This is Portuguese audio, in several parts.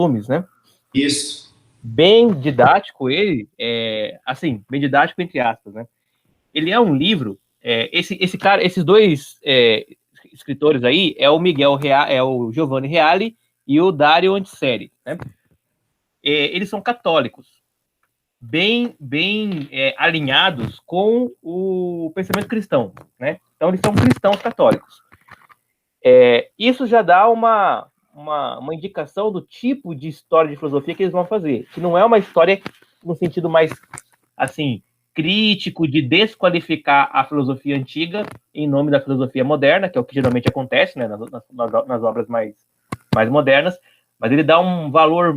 volumes, né? Isso. Bem didático ele, assim, bem didático entre aspas, né? Ele é um livro, esses dois escritores aí, é o Giovanni Reale e o Dario Antiseri, né? Eles são católicos, bem alinhados com o pensamento cristão, né? Então eles são cristãos católicos. Isso já dá uma indicação do tipo de história de filosofia que eles vão fazer, que não é uma história no sentido mais, assim, crítico de desqualificar a filosofia antiga em nome da filosofia moderna, que é o que geralmente acontece, né, nas obras mais modernas, mas ele dá um valor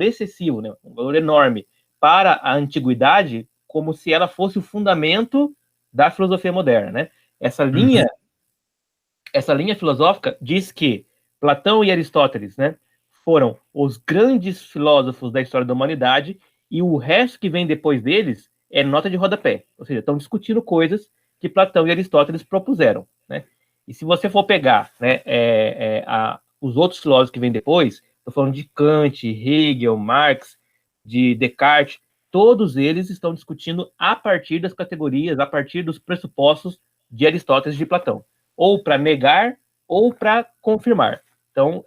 excessivo, né, um valor enorme para a antiguidade, como se ela fosse o fundamento da filosofia moderna, né? Essa linha filosófica diz que Platão e Aristóteles, né, foram os grandes filósofos da história da humanidade e o resto que vem depois deles é nota de rodapé. Ou seja, estão discutindo coisas que Platão e Aristóteles propuseram, né? E se você for pegar, né, os outros filósofos que vêm depois, estou falando de Kant, Hegel, Marx, de Descartes, todos eles estão discutindo a partir das categorias, a partir dos pressupostos de Aristóteles e de Platão, ou para negar ou para confirmar. Então,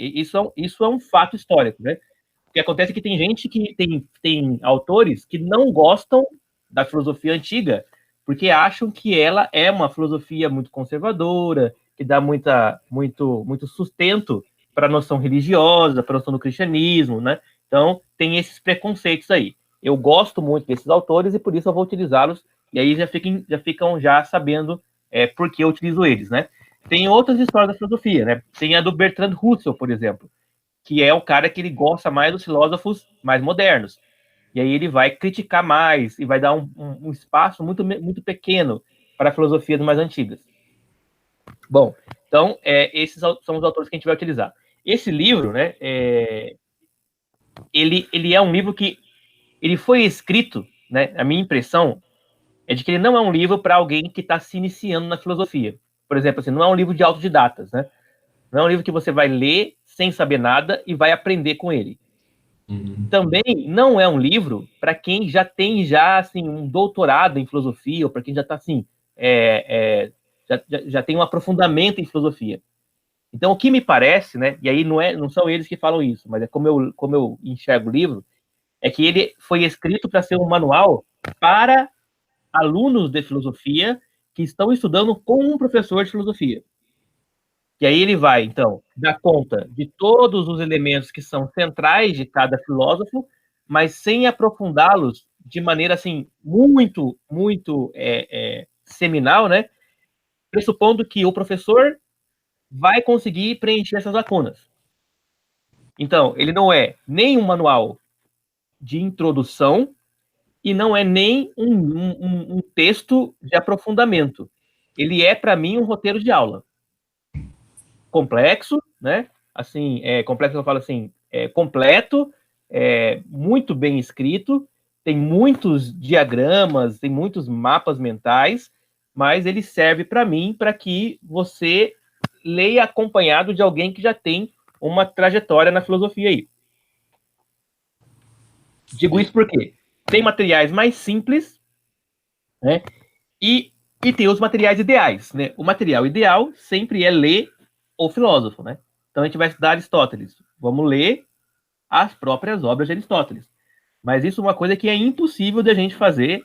isso é um fato histórico, né? O que acontece é que tem gente que tem autores que não gostam da filosofia antiga porque acham que ela é uma filosofia muito conservadora, que dá muito sustento para a noção religiosa, para a noção do cristianismo, né? Então, tem esses preconceitos aí. Eu gosto muito desses autores e por isso eu vou utilizá-los, e aí já ficam sabendo por que eu utilizo eles, né? Tem outras histórias da filosofia, né? Tem a do Bertrand Russell, por exemplo, que é o cara que ele gosta mais dos filósofos mais modernos. E aí ele vai criticar mais e vai dar um espaço muito pequeno para a filosofia das mais antigas. Bom, então, esses são os autores que a gente vai utilizar. Esse livro, né, ele é um livro que ele foi escrito, né, a minha impressão é de que ele não é um livro para alguém que está se iniciando na filosofia. Por exemplo, assim, não é um livro de autodidatas, né? Não é um livro que você vai ler sem saber nada e vai aprender com ele. Também não é um livro para quem já tem assim, um doutorado em filosofia, ou para quem já está assim, já tem um aprofundamento em filosofia. Então, o que me parece, né, e aí não são eles que falam isso, mas é como eu enxergo o livro, é que ele foi escrito para ser um manual para alunos de filosofia que estão estudando com um professor de filosofia. E aí ele vai, então, dar conta de todos os elementos que são centrais de cada filósofo, mas sem aprofundá-los de maneira, assim, muito seminal, né? Pressupondo que o professor vai conseguir preencher essas lacunas. Então, ele não é nem um manual de introdução e não é nem um texto de aprofundamento. Ele é, para mim, um roteiro de aula. Complexo, né? Assim, complexo eu falo assim, completo, muito bem escrito, tem muitos diagramas, tem muitos mapas mentais, mas ele serve para mim para que você leia acompanhado de alguém que já tem uma trajetória na filosofia aí. Digo isso porque tem materiais mais simples, né? E tem os materiais ideais, né? O material ideal sempre é ler o filósofo, né? Então a gente vai estudar Aristóteles. Vamos ler as próprias obras de Aristóteles. Mas isso é uma coisa que é impossível de a gente fazer,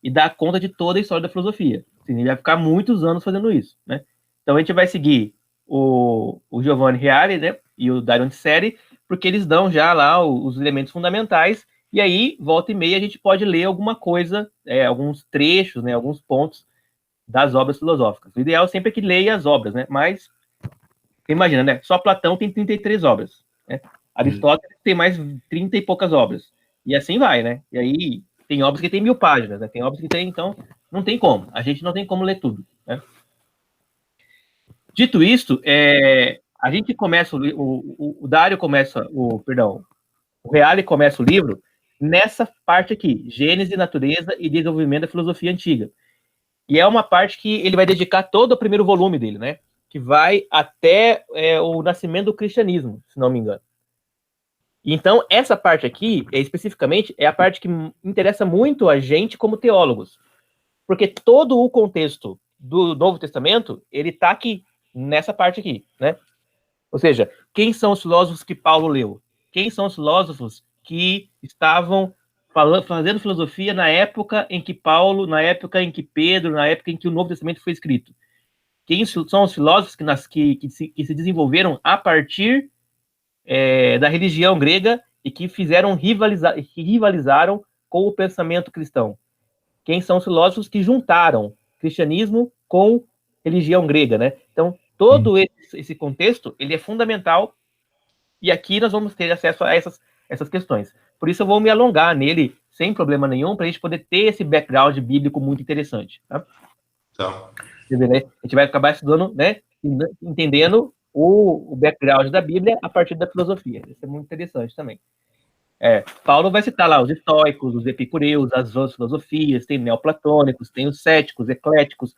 e dar conta de toda a história da filosofia. Assim, a gente vai ficar muitos anos fazendo isso, né? Então a gente vai seguir o Giovanni Reale, né, e o Dario Antiseri, porque eles dão já lá os elementos fundamentais, e aí, volta e meia, a gente pode ler alguma coisa, alguns trechos, né, alguns pontos das obras filosóficas. O ideal sempre é que leia as obras, né? Mas, você imagina, né? Só Platão tem 33 obras, né? Aristóteles tem mais 30 e poucas obras. E assim vai, né? E aí, tem obras que tem 1000 páginas, né? Tem obras que tem, então, não tem como. A gente não tem como ler tudo, né? Dito isto, a gente começa, o Dário começa, o Reale começa o livro nessa parte aqui, Gênese, Natureza e Desenvolvimento da Filosofia Antiga. E é uma parte que ele vai dedicar todo o primeiro volume dele, né? que vai até o nascimento do cristianismo, se não me engano. Então, essa parte aqui, especificamente, é a parte que interessa muito a gente como teólogos, porque todo o contexto do Novo Testamento, ele está aqui, nessa parte aqui, né? Ou seja, quem são os filósofos que Paulo leu? Quem são os filósofos que estavam fazendo filosofia na época em que Paulo, na época em que Pedro, na época em que o Novo Testamento foi escrito? Quem são os filósofos que se desenvolveram a partir da religião grega e que rivalizaram com o pensamento cristão? Quem são os filósofos que juntaram cristianismo com religião grega, né? Então, todo esse contexto, ele é fundamental, e aqui nós vamos ter acesso a essas questões. Por isso eu vou me alongar nele sem problema nenhum, para a gente poder ter esse background bíblico muito interessante. Tá? Tá. A gente vai acabar estudando, né, entendendo o background da Bíblia a partir da filosofia. Isso é muito interessante também. Paulo vai citar lá os estoicos, os epicureus, as outras filosofias, tem neoplatônicos, tem os céticos, ecléticos,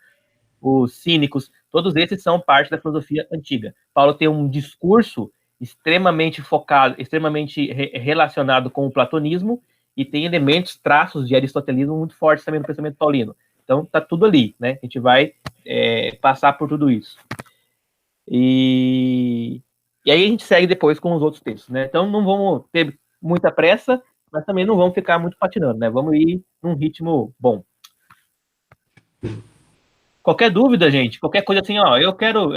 os cínicos, todos esses são parte da filosofia antiga. Paulo tem um discurso extremamente focado, extremamente relacionado com o platonismo, e tem elementos, traços de aristotelismo muito fortes também no pensamento paulino. Então, tá tudo ali, né? A gente vai passar por tudo isso. E aí a gente segue depois com os outros textos, né? Então, não vamos ter muita pressa, mas também não vamos ficar muito patinando, né? Vamos ir num ritmo bom. Qualquer dúvida, gente, qualquer coisa assim, ó, eu quero,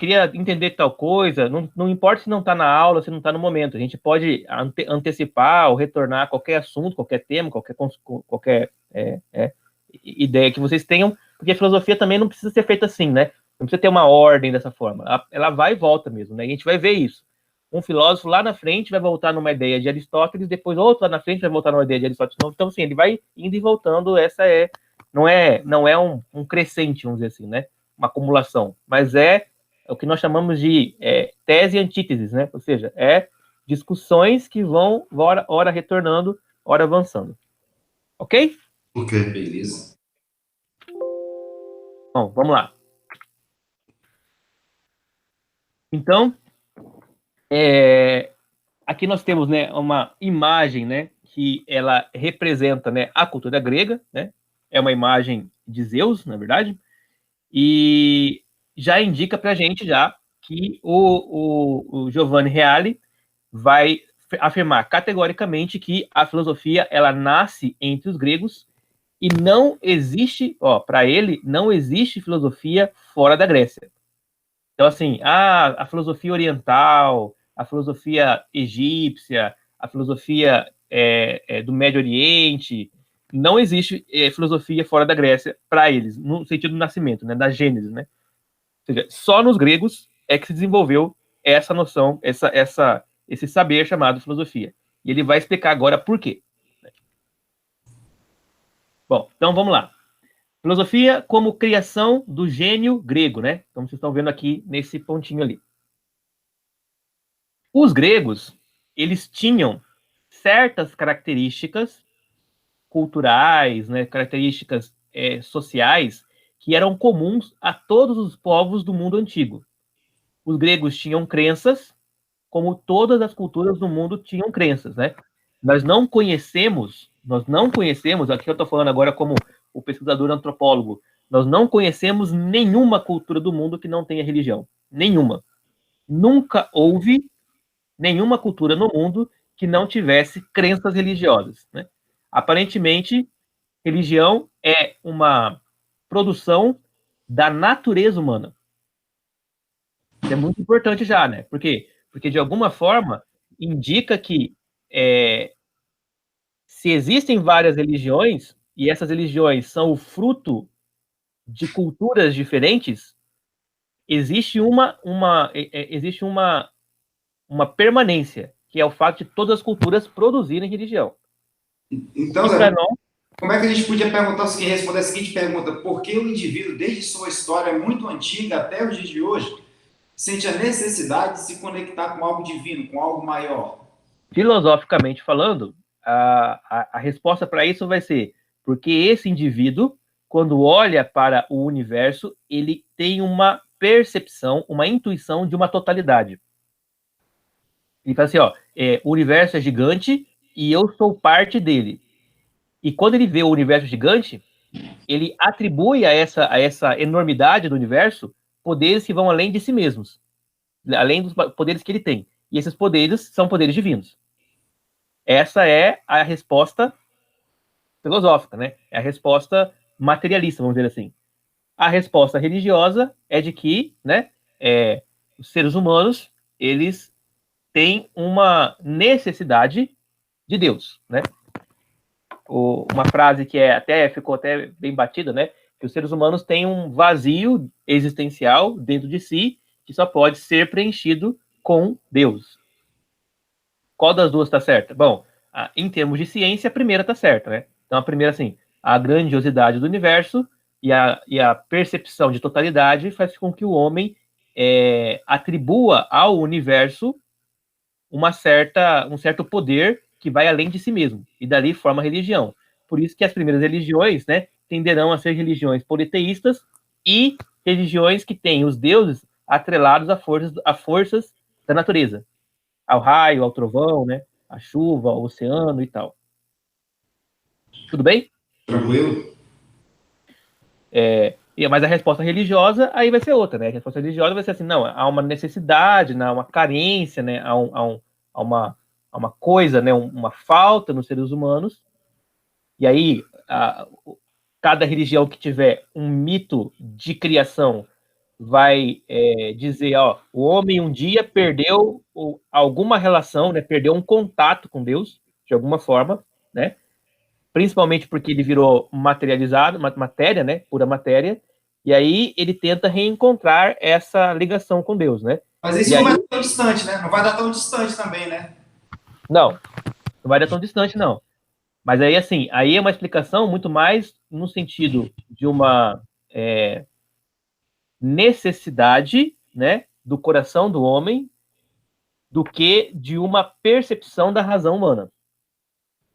queria entender tal coisa, não importa se não está na aula, se não está no momento, a gente pode antecipar ou retornar a qualquer assunto, qualquer tema, qualquer ideia que vocês tenham, porque a filosofia também não precisa ser feita assim, né? Não precisa ter uma ordem dessa forma, ela vai e volta mesmo, né? E a gente vai ver isso. Um filósofo lá na frente vai voltar numa ideia de Aristóteles, depois outro lá na frente vai voltar numa ideia de Aristóteles. Então, assim, ele vai indo e voltando, não é um crescente, vamos dizer assim, né? Uma acumulação, mas é o que nós chamamos de tese e antíteses, né? Ou seja, discussões que vão ora retornando, ora avançando. Ok? Ok, beleza. Bom, vamos lá. Então, aqui nós temos, né, uma imagem, né, que ela representa, né, a cultura grega, né? É uma imagem de Zeus, na verdade, e já indica para a gente já que o Giovanni Reale vai afirmar categoricamente que a filosofia ela nasce entre os gregos e não existe, para ele, não existe filosofia fora da Grécia. Então, assim, a filosofia oriental, a filosofia egípcia, a filosofia do Médio Oriente, não existe filosofia fora da Grécia para eles, no sentido do nascimento, né, da Gênese, né? Ou seja, só nos gregos é que se desenvolveu essa noção, esse saber chamado filosofia. E ele vai explicar agora por quê. Bom, então vamos lá. Filosofia como criação do gênio grego, né? Como vocês estão vendo aqui nesse pontinho ali. Os gregos, eles tinham certas características culturais, né, características sociais, que eram comuns a todos os povos do mundo antigo. Os gregos tinham crenças, como todas as culturas do mundo tinham crenças, né? Nós não conhecemos, aqui eu estou falando agora como o pesquisador antropólogo, nós não conhecemos nenhuma cultura do mundo que não tenha religião. Nenhuma. Nunca houve nenhuma cultura no mundo que não tivesse crenças religiosas, né? Aparentemente, religião é uma produção da natureza humana. Isso é muito importante já, né? Por quê? Porque, de alguma forma, indica que se existem várias religiões, e essas religiões são o fruto de culturas diferentes, existe existe uma permanência, que é o fato de todas as culturas produzirem religião. Então, Zé, como é que a gente podia responder a seguinte pergunta? Por que o indivíduo, desde sua história muito antiga até os dias de hoje, sente a necessidade de se conectar com algo divino, com algo maior? Filosoficamente falando, a resposta para isso vai ser porque esse indivíduo, quando olha para o universo, ele tem uma percepção, uma intuição de uma totalidade. Ele fala assim, ó, o universo é gigante e eu sou parte dele. E quando ele vê o universo gigante, ele atribui a essa enormidade do universo poderes que vão além de si mesmos, além dos poderes que ele tem. E esses poderes são poderes divinos. Essa é a resposta filosófica, né? É a resposta materialista, vamos dizer assim. A resposta religiosa é de que, né, os seres humanos, eles têm uma necessidade de Deus, né? Uma frase que ficou até bem batida, né? Que os seres humanos têm um vazio existencial dentro de si que só pode ser preenchido com Deus. Qual das duas está certa? Bom, em termos de ciência, a primeira está certa, né? Então, a primeira, assim, a grandiosidade do universo e a percepção de totalidade faz com que o homem atribua ao universo um certo poder que vai além de si mesmo, e dali forma a religião. Por isso que as primeiras religiões, né, tenderão a ser religiões politeístas e religiões que têm os deuses atrelados a forças da natureza, ao raio, ao trovão, né, à chuva, ao oceano e tal. Tudo bem? Tranquilo. Mas a resposta religiosa aí vai ser outra, né? A resposta religiosa vai ser assim, não, há uma necessidade, né, uma carência, né, há uma coisa, né, uma falta nos seres humanos, e aí cada religião que tiver um mito de criação vai dizer, ó, o homem um dia perdeu alguma relação, né, perdeu um contato com Deus, de alguma forma, né, principalmente porque ele virou materializado, matéria, né, pura matéria, e aí ele tenta reencontrar essa ligação com Deus, né. Mas isso não vai dar tão distante, né? Não vai dar tão distante também, né? Não vai dar tão distante, não. Mas aí, assim, aí é uma explicação muito mais no sentido de uma necessidade, né, do coração do homem, do que de uma percepção da razão humana.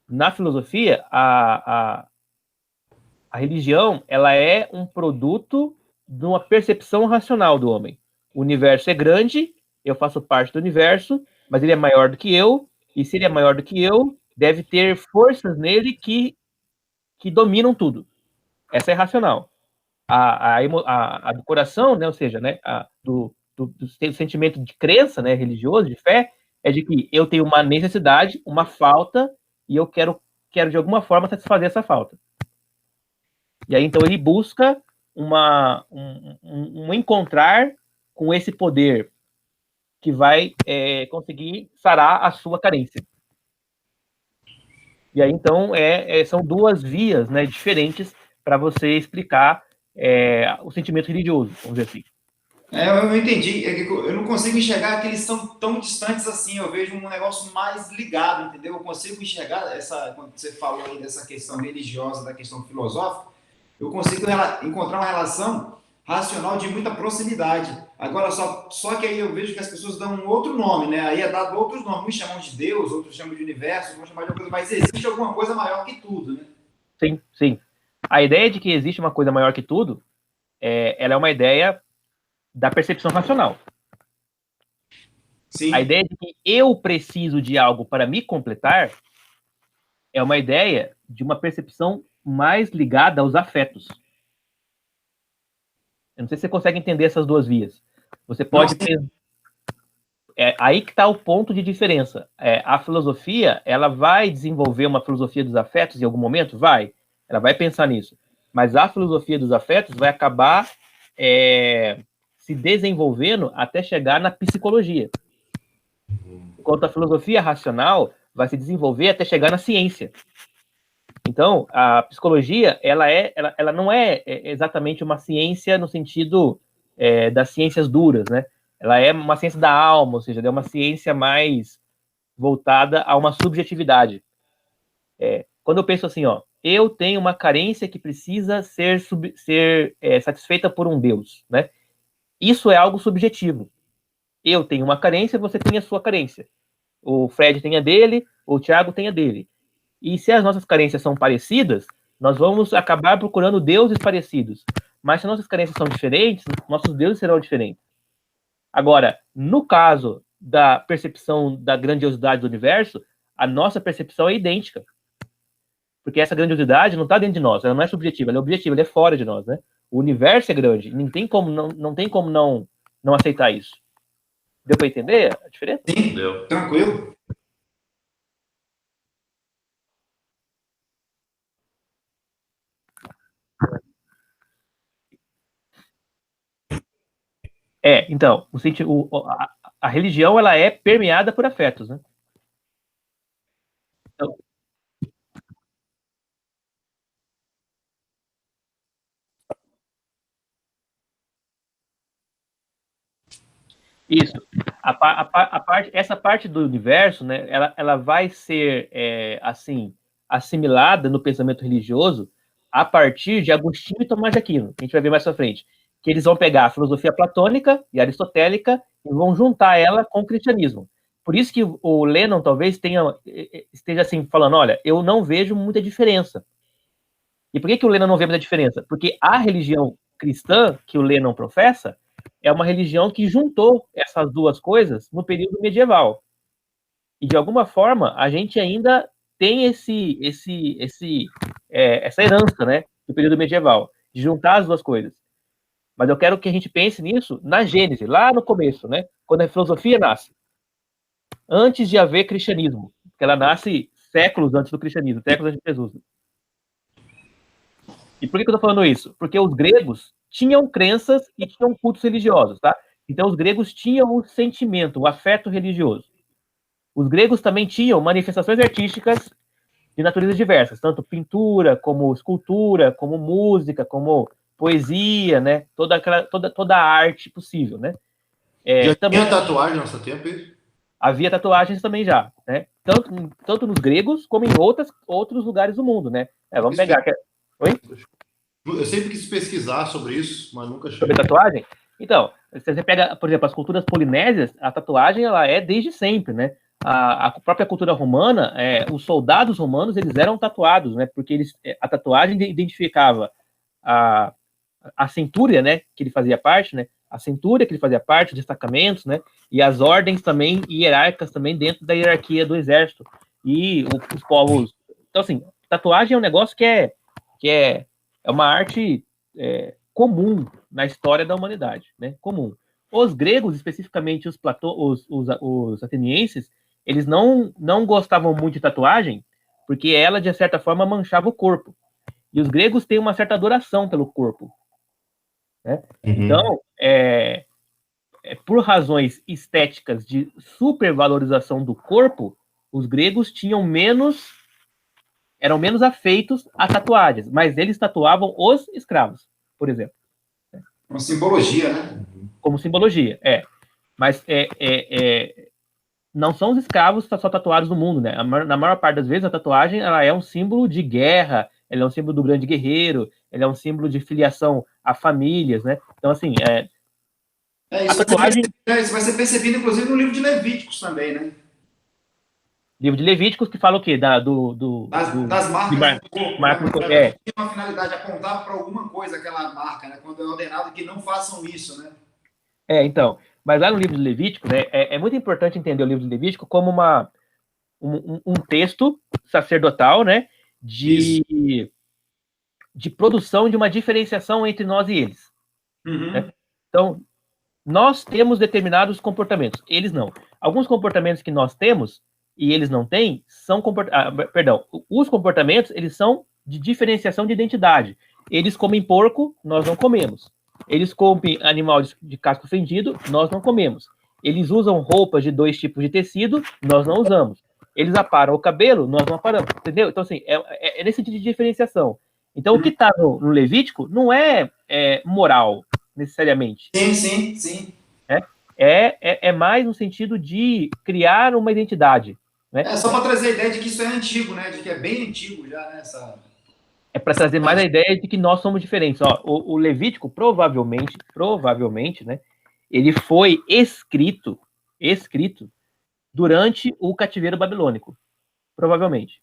Na filosofia, a religião, ela é um produto de uma percepção racional do homem. O universo é grande, eu faço parte do universo, mas ele é maior do que eu, e se ele é maior do que eu, deve ter forças nele que dominam tudo. Essa é racional. A do coração, né, ou seja, né, do sentimento de crença, né, religioso, de fé, é de que eu tenho uma necessidade, uma falta, e eu quero de alguma forma satisfazer essa falta. E aí, então, ele busca um encontrar com esse poder que vai conseguir sarar a sua carência. E aí, então, são duas vias, né, diferentes para você explicar o sentimento religioso, vamos dizer assim. Eu entendi. Eu não consigo enxergar que eles são tão distantes assim. Eu vejo um negócio mais ligado, entendeu? Eu consigo enxergar quando você falou aí dessa questão religiosa, da questão filosófica, eu consigo encontrar uma relação racional de muita proximidade. Agora, só que aí eu vejo que as pessoas dão um outro nome, né? Aí é dado outros nomes. Uns chamam de Deus, outros chamam de universo, outros chamam de coisa, mas existe alguma coisa maior que tudo, né? Sim, sim. A ideia de que existe uma coisa maior que tudo, ela é uma ideia da percepção racional. Sim. A ideia de que eu preciso de algo para me completar é uma ideia de uma percepção mais ligada aos afetos. Eu não sei se você consegue entender essas duas vias. Você pode... aí que está o ponto de diferença. A filosofia, ela vai desenvolver uma filosofia dos afetos em algum momento? Vai. Ela vai pensar nisso. Mas a filosofia dos afetos vai acabar se desenvolvendo até chegar na psicologia. Enquanto a filosofia racional vai se desenvolver até chegar na ciência. Então, a psicologia, ela não é exatamente uma ciência no sentido das ciências duras, né? Ela é uma ciência da alma, ou seja, é uma ciência mais voltada a uma subjetividade. Quando eu penso assim, ó, eu tenho uma carência que precisa ser satisfeita por um Deus, né? Isso é algo subjetivo. Eu tenho uma carência, você tem a sua carência. O Fred tem a dele, o Thiago tem a dele. E se as nossas carências são parecidas, nós vamos acabar procurando deuses parecidos. Mas se nossas crenças são diferentes, nossos deuses serão diferentes. Agora, no caso da percepção da grandiosidade do universo, a nossa percepção é idêntica. Porque essa grandiosidade não está dentro de nós, ela não é subjetiva, ela é objetiva, ela é fora de nós, né? O universo é grande, não tem como não aceitar isso. Deu para entender a diferença? Sim, deu. Tranquilo. Então, a religião ela é permeada por afetos, né? Então, isso. Essa parte do universo, né? Ela vai ser assim assimilada no pensamento religioso a partir de Agostinho e Tomás de Aquino. Que a gente vai ver mais para frente, que eles vão pegar a filosofia platônica e aristotélica e vão juntar ela com o cristianismo. Por isso que o Lennon talvez esteja assim falando, olha, eu não vejo muita diferença. E por que o Lennon não vê muita diferença? Porque a religião cristã que o Lennon professa é uma religião que juntou essas duas coisas no período medieval. E de alguma forma a gente ainda tem essa herança, né, do período medieval, de juntar as duas coisas. Mas eu quero que a gente pense nisso na Gênese, lá no começo, né, quando a filosofia nasce, antes de haver cristianismo, porque ela nasce séculos antes do cristianismo, séculos antes de Jesus. E por que eu estou falando isso? Porque os gregos tinham crenças e tinham cultos religiosos, tá? Então os gregos tinham o sentimento, o afeto religioso. Os gregos também tinham manifestações artísticas de naturezas diversas, tanto pintura, como escultura, como música, como poesia, né? Toda a arte possível, né? Já também tinha tatuagem no nosso tempo? Havia tatuagens também já, né? Tanto nos gregos como em outros lugares do mundo, né? Vamos pegar. Oi? Eu sempre quis pesquisar sobre isso, mas nunca achei. Sobre tatuagem? Então, se você pega, por exemplo, as culturas polinésias, a tatuagem ela é desde sempre, né? A própria cultura romana, os soldados romanos, eles eram tatuados, né? Porque a tatuagem identificava a centúria, né? Que ele fazia parte, né? A centúria que ele fazia parte, os destacamentos, né? E as ordens também hierárquicas também dentro da hierarquia do exército. E os povos... Então, assim, tatuagem é um negócio que é uma arte comum na história da humanidade, né? Comum. Os gregos, especificamente os atenienses, eles não gostavam muito de tatuagem, porque ela, de certa forma, manchava o corpo. E os gregos têm uma certa adoração pelo corpo. Né? Uhum. Então, por razões estéticas de supervalorização do corpo, os gregos eram menos afeitos a tatuagens, mas eles tatuavam os escravos, por exemplo. Como simbologia, né? Como simbologia, Mas não são os escravos só tatuados no mundo, né? Na maior parte das vezes, a tatuagem ela é um símbolo de guerra, ela é um símbolo do grande guerreiro, ela é um símbolo de filiação a famílias, né? Então, assim, a tatuagem... Isso vai ser percebido, inclusive, no livro de Levíticos também, né? Livro de Levíticos que fala o quê? Das marcas do corpo. Tinha uma finalidade, apontar para alguma coisa aquela marca, né? Quando é ordenado que não façam isso, né? Então, mas lá no livro de Levítico, né, é muito importante entender o livro de Levítico como um texto sacerdotal, né, de produção de uma diferenciação entre nós e eles. Uhum. Né? Então, nós temos determinados comportamentos, eles não. Alguns comportamentos que nós temos e eles não têm são os comportamentos, eles são de diferenciação de identidade. Eles comem porco, nós não comemos. Eles comem animal de casco fendido, nós não comemos. Eles usam roupas de 2 tipos de tecido, nós não usamos. Eles aparam o cabelo, nós não aparamos, entendeu? Então, assim, é nesse sentido de diferenciação. Então, o que está no Levítico não é moral, necessariamente. Sim. É mais no sentido de criar uma identidade. Né? Só para trazer a ideia de que isso é antigo, né? De que é bem antigo já, né? É para trazer mais a ideia de que nós somos diferentes. Ó, o Levítico, provavelmente, né? Ele foi escrito durante o cativeiro babilônico. Provavelmente.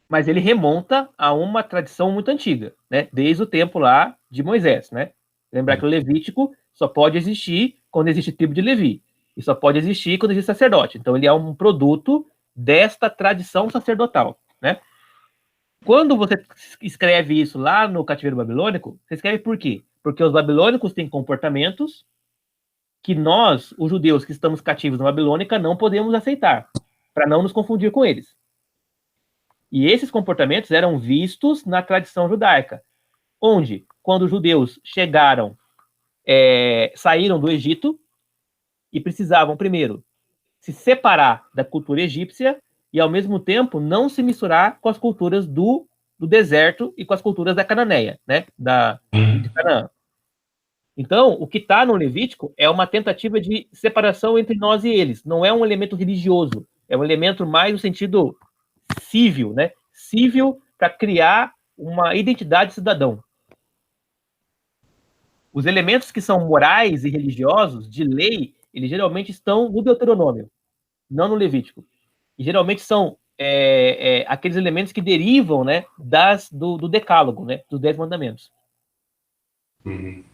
Mas ele remonta a uma tradição muito antiga, né? Desde o tempo lá de Moisés, né? Lembrar que o Levítico só pode existir quando existe tribo de Levi. E só pode existir quando existe sacerdote. Então ele é um produto desta tradição sacerdotal, né? Quando você escreve isso lá no cativeiro babilônico, você escreve por quê? Porque os babilônicos têm comportamentos que nós, os judeus que estamos cativos na Babilônica, não podemos aceitar, para não nos confundir com eles. E esses comportamentos eram vistos na tradição judaica, onde, quando os judeus chegaram, saíram do Egito e precisavam, primeiro, se separar da cultura egípcia e, ao mesmo tempo, não se misturar com as culturas do deserto e com as culturas da Cananeia, né? De Canaã. Então, o que está no Levítico é uma tentativa de separação entre nós e eles. Não é um elemento religioso, é um elemento mais no sentido civil, né? Civil para criar uma identidade de cidadão. Os elementos que são morais e religiosos, de lei, eles geralmente estão no Deuteronômio, não no Levítico. E geralmente são aqueles elementos que derivam, né, do decálogo, né, dos 10 mandamentos. Okay.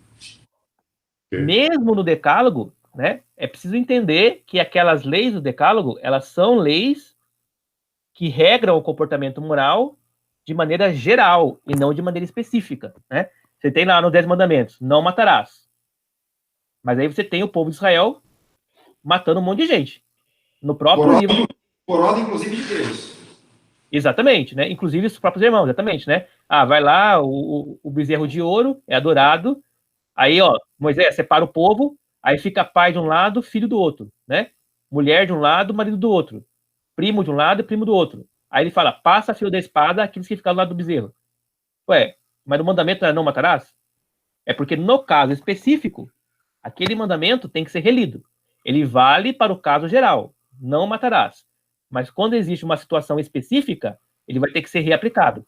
Mesmo no decálogo, né, é preciso entender que aquelas leis do decálogo, elas são leis que regram o comportamento moral de maneira geral e não de maneira específica, né? Você tem lá nos 10 mandamentos, não matarás. Mas aí você tem o povo de Israel matando um monte de gente. No próprio livro. Por ordem, inclusive, de Deus. Exatamente, né? Inclusive os próprios irmãos, exatamente, né? Vai lá, o bezerro de ouro é adorado. Aí, ó, Moisés separa o povo, aí fica pai de um lado, filho do outro, né? Mulher de um lado, marido do outro. Primo de um lado e primo do outro. Aí ele fala, passa fio da espada aqueles que ficam do lado do bezerro. Ué, mas o mandamento não matarás? É porque no caso específico, aquele mandamento tem que ser relido. Ele vale para o caso geral, não matarás. Mas quando existe uma situação específica, ele vai ter que ser reaplicado.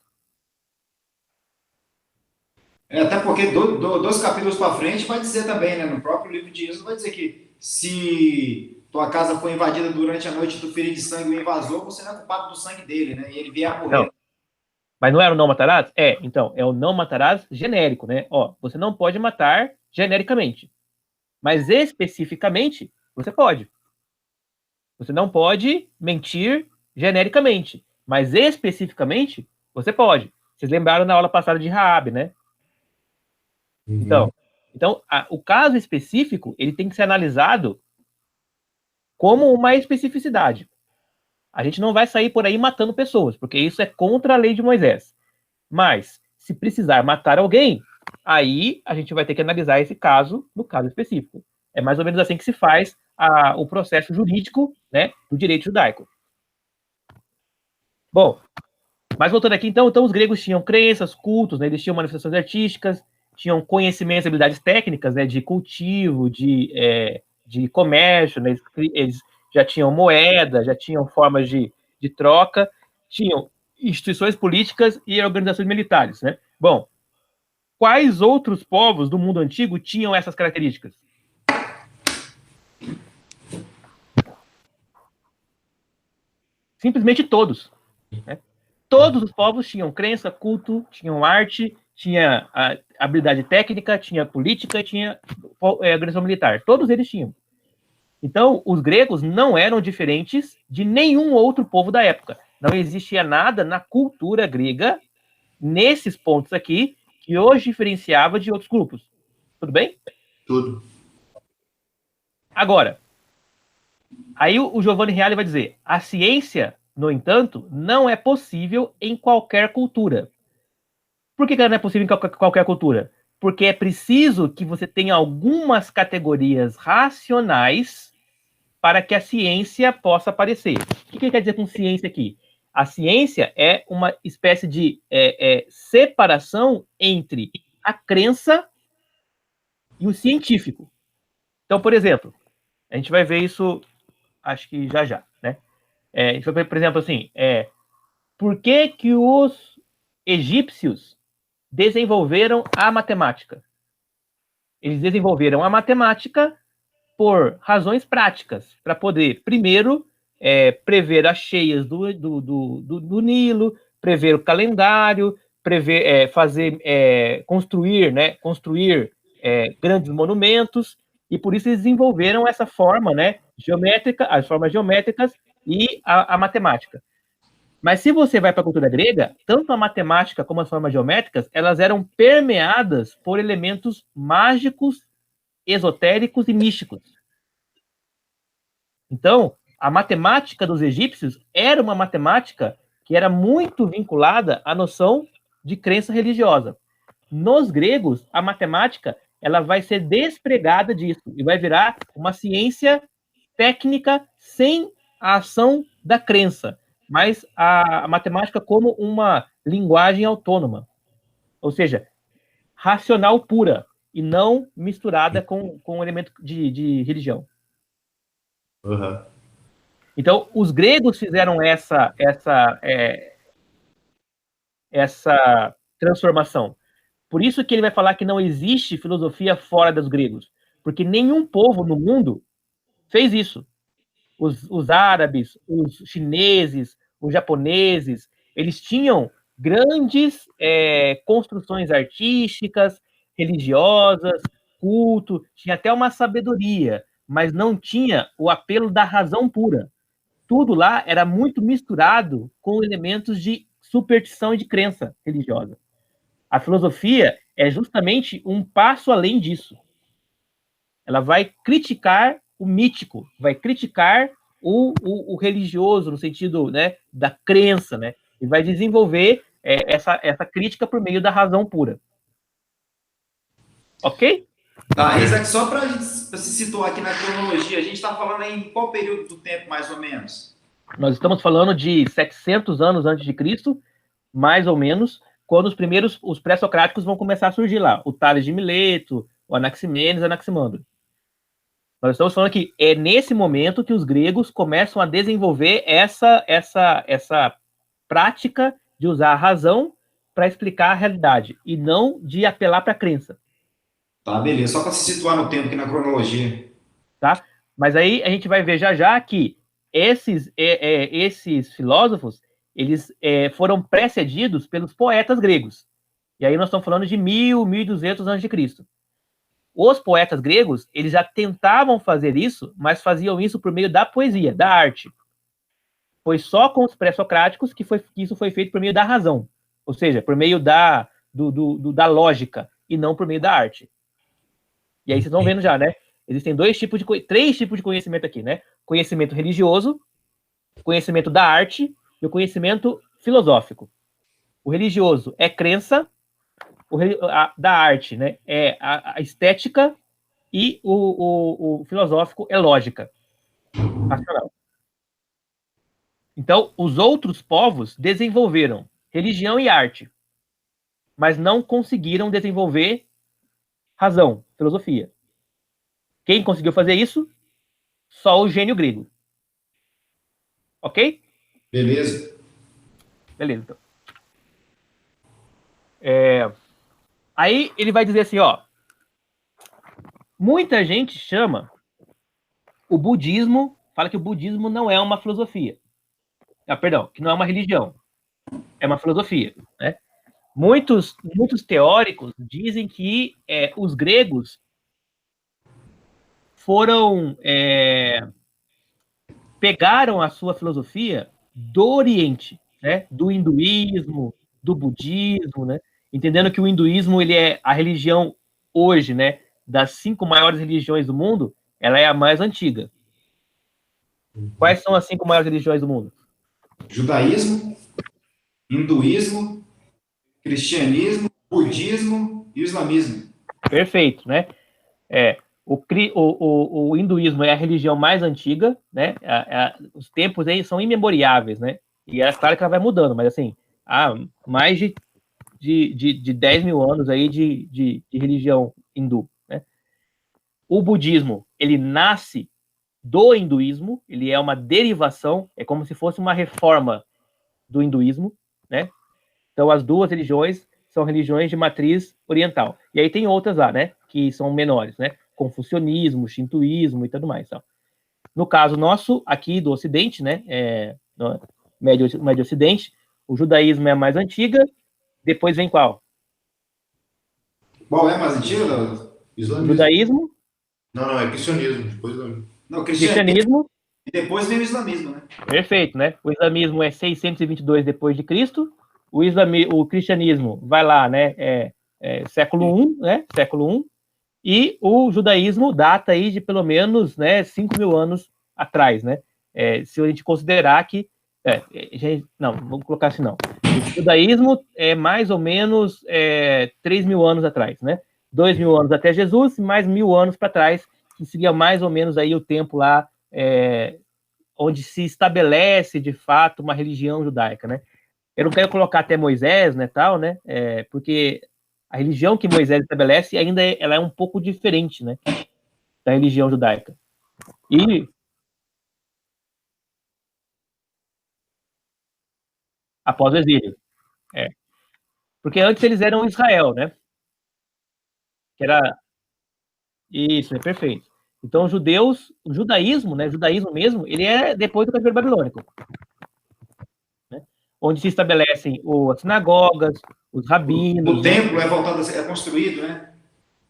Até porque 2 capítulos para frente vai dizer também, né? No próprio livro de Êxodo vai dizer que se tua casa foi invadida durante a noite, tu ferir de sangue o invasor, você não é culpado do sangue dele, né? E ele vier a morrer. Não. Mas não era o não matarás? Então, é o não matarás genérico, né? Ó, você não pode matar genericamente. Mas especificamente, você pode. Você não pode mentir genericamente. Mas especificamente, você pode. Vocês lembraram na aula passada de Raabe, né? Então o caso específico, ele tem que ser analisado como uma especificidade. A gente não vai sair por aí matando pessoas, porque isso é contra a lei de Moisés. Mas, se precisar matar alguém, aí a gente vai ter que analisar esse caso no caso específico. É mais ou menos assim que se faz o processo jurídico, né, do direito judaico. Bom, mas voltando aqui, então os gregos tinham crenças, cultos, né, eles tinham manifestações artísticas, tinham conhecimentos e habilidades técnicas, né, de cultivo, de comércio, né, eles já tinham moeda, já tinham formas de troca, tinham instituições políticas e organizações militares, né? Bom, quais outros povos do mundo antigo tinham essas características? Simplesmente todos, né? Todos os povos tinham crença, culto, tinham arte, tinha habilidade técnica, tinha política, tinha organização militar. Todos eles tinham. Então, os gregos não eram diferentes de nenhum outro povo da época. Não existia nada na cultura grega, nesses pontos aqui, que hoje diferenciava de outros grupos. Tudo bem? Tudo. Agora, aí o Giovanni Reale vai dizer, a ciência, no entanto, não é possível em qualquer cultura. Por que ela não é possível em qualquer cultura? Porque é preciso que você tenha algumas categorias racionais para que a ciência possa aparecer. O que ele quer dizer com ciência aqui? A ciência é uma espécie de separação entre a crença e o científico. Então, por exemplo, a gente vai ver isso, acho que já, né? A gente vai ver, por exemplo, assim, por que que os egípcios desenvolveram a matemática? Eles desenvolveram a matemática por razões práticas, para poder, primeiro, prever as cheias do Nilo, prever o calendário, construir grandes monumentos, e por isso eles desenvolveram essa forma, né, geométrica, as formas geométricas e a matemática. Mas se você vai para a cultura grega, tanto a matemática como as formas geométricas, elas eram permeadas por elementos mágicos, esotéricos e místicos. Então, a matemática dos egípcios era uma matemática que era muito vinculada à noção de crença religiosa. Nos gregos, a matemática ela vai ser despregada disso e vai virar uma ciência técnica sem a ação da crença, mas a matemática como uma linguagem autônoma, ou seja, racional pura e não misturada com um elemento de religião. Uhum. Então, os gregos fizeram essa transformação. Por isso que ele vai falar que não existe filosofia fora dos gregos, porque nenhum povo no mundo fez isso. Os árabes, os chineses, os japoneses, eles tinham grandes construções artísticas, religiosas, culto, tinha até uma sabedoria, mas não tinha o apelo da razão pura. Tudo lá era muito misturado com elementos de superstição e de crença religiosa. A filosofia é justamente um passo além disso. Ela vai criticar o mítico, vai criticar o religioso, no sentido, né, da crença, né, e vai desenvolver essa crítica por meio da razão pura. Ok? Tá, Isaac, só para se situar aqui na cronologia, a gente está falando aí em qual período do tempo, mais ou menos? Nós estamos falando de 700 anos antes de Cristo, mais ou menos, quando os pré-socráticos vão começar a surgir lá. O Tales de Mileto, o Anaximênides, Anaximandro. Nós estamos falando que é nesse momento que os gregos começam a desenvolver essa prática de usar a razão para explicar a realidade, e não de apelar para a crença. Tá, beleza. Só para se situar no tempo aqui na cronologia. Tá? Mas aí a gente vai ver já que esses filósofos, eles foram precedidos pelos poetas gregos. E aí nós estamos falando de 1.200 a.C. Os poetas gregos, eles já tentavam fazer isso, mas faziam isso por meio da poesia, da arte. Foi só com os pré-socráticos que isso foi feito por meio da razão, ou seja, por meio da lógica, e não por meio da arte. E aí vocês estão vendo já, né? Existem três tipos de conhecimento aqui, né? Conhecimento religioso, conhecimento da arte e o conhecimento filosófico. O religioso é crença, da arte, né, é a estética, e o filosófico é lógica, racional. Então, os outros povos desenvolveram religião e arte, mas não conseguiram desenvolver razão, filosofia. Quem conseguiu fazer isso? Só o gênio grego. Ok? Beleza. Beleza, então. Aí ele vai dizer assim, ó, muita gente chama o budismo, fala que o budismo não é uma filosofia. Perdão, que não é uma religião, é uma filosofia, né? Muitos teóricos dizem que os gregos pegaram a sua filosofia do Oriente, né? Do hinduísmo, do budismo, né? Entendendo que o hinduísmo ele é a religião hoje, né? Das 5 maiores religiões do mundo, ela é a mais antiga. Quais são as 5 maiores religiões do mundo? Judaísmo, hinduísmo, cristianismo, budismo e o islamismo. Perfeito, né? O hinduísmo é a religião mais antiga, né? Os tempos aí são imemoriáveis, né? E é claro que ela vai mudando, mas assim, há mais de 10 mil anos aí de religião hindu, né? O budismo, ele nasce do hinduísmo, ele é uma derivação, é como se fosse uma reforma do hinduísmo, né? Então, as duas religiões são religiões de matriz oriental. E aí tem outras lá, né? Que são menores, né? Confucionismo, shintoísmo e tudo mais. Então. No caso nosso, aqui do Ocidente, né? No Médio Ocidente, O judaísmo é a mais antiga, depois vem qual? Qual é a mais antiga? Islamismo. Judaísmo. Não, é cristianismo. Depois Não, cristianismo. E depois vem o islamismo, né? Perfeito, né? O islamismo é 622 depois de Cristo. O cristianismo vai lá, né? Século I, né? Século I. E o judaísmo data aí de pelo menos, né, 5.000 anos atrás, né? Se a gente considerar que... não, vamos colocar assim, não. O judaísmo é mais ou menos 3.000 anos atrás, né? 2.000 anos até Jesus, mais 1.000 anos para trás, que seria mais ou menos aí o tempo lá onde se estabelece, de fato, uma religião judaica, né? Eu não quero colocar até Moisés, né, tal, né? Porque a religião que Moisés estabelece ainda ela é um pouco diferente, né, da religião judaica. E após o exílio, porque antes eles eram Israel, né? Que era isso, é perfeito. Então, os judeus, o judaísmo, né, o judaísmo mesmo, ele é depois do cativeiro babilônico, né? Onde se estabelecem as sinagogas, os rabinos. O templo é voltado, é construído, né?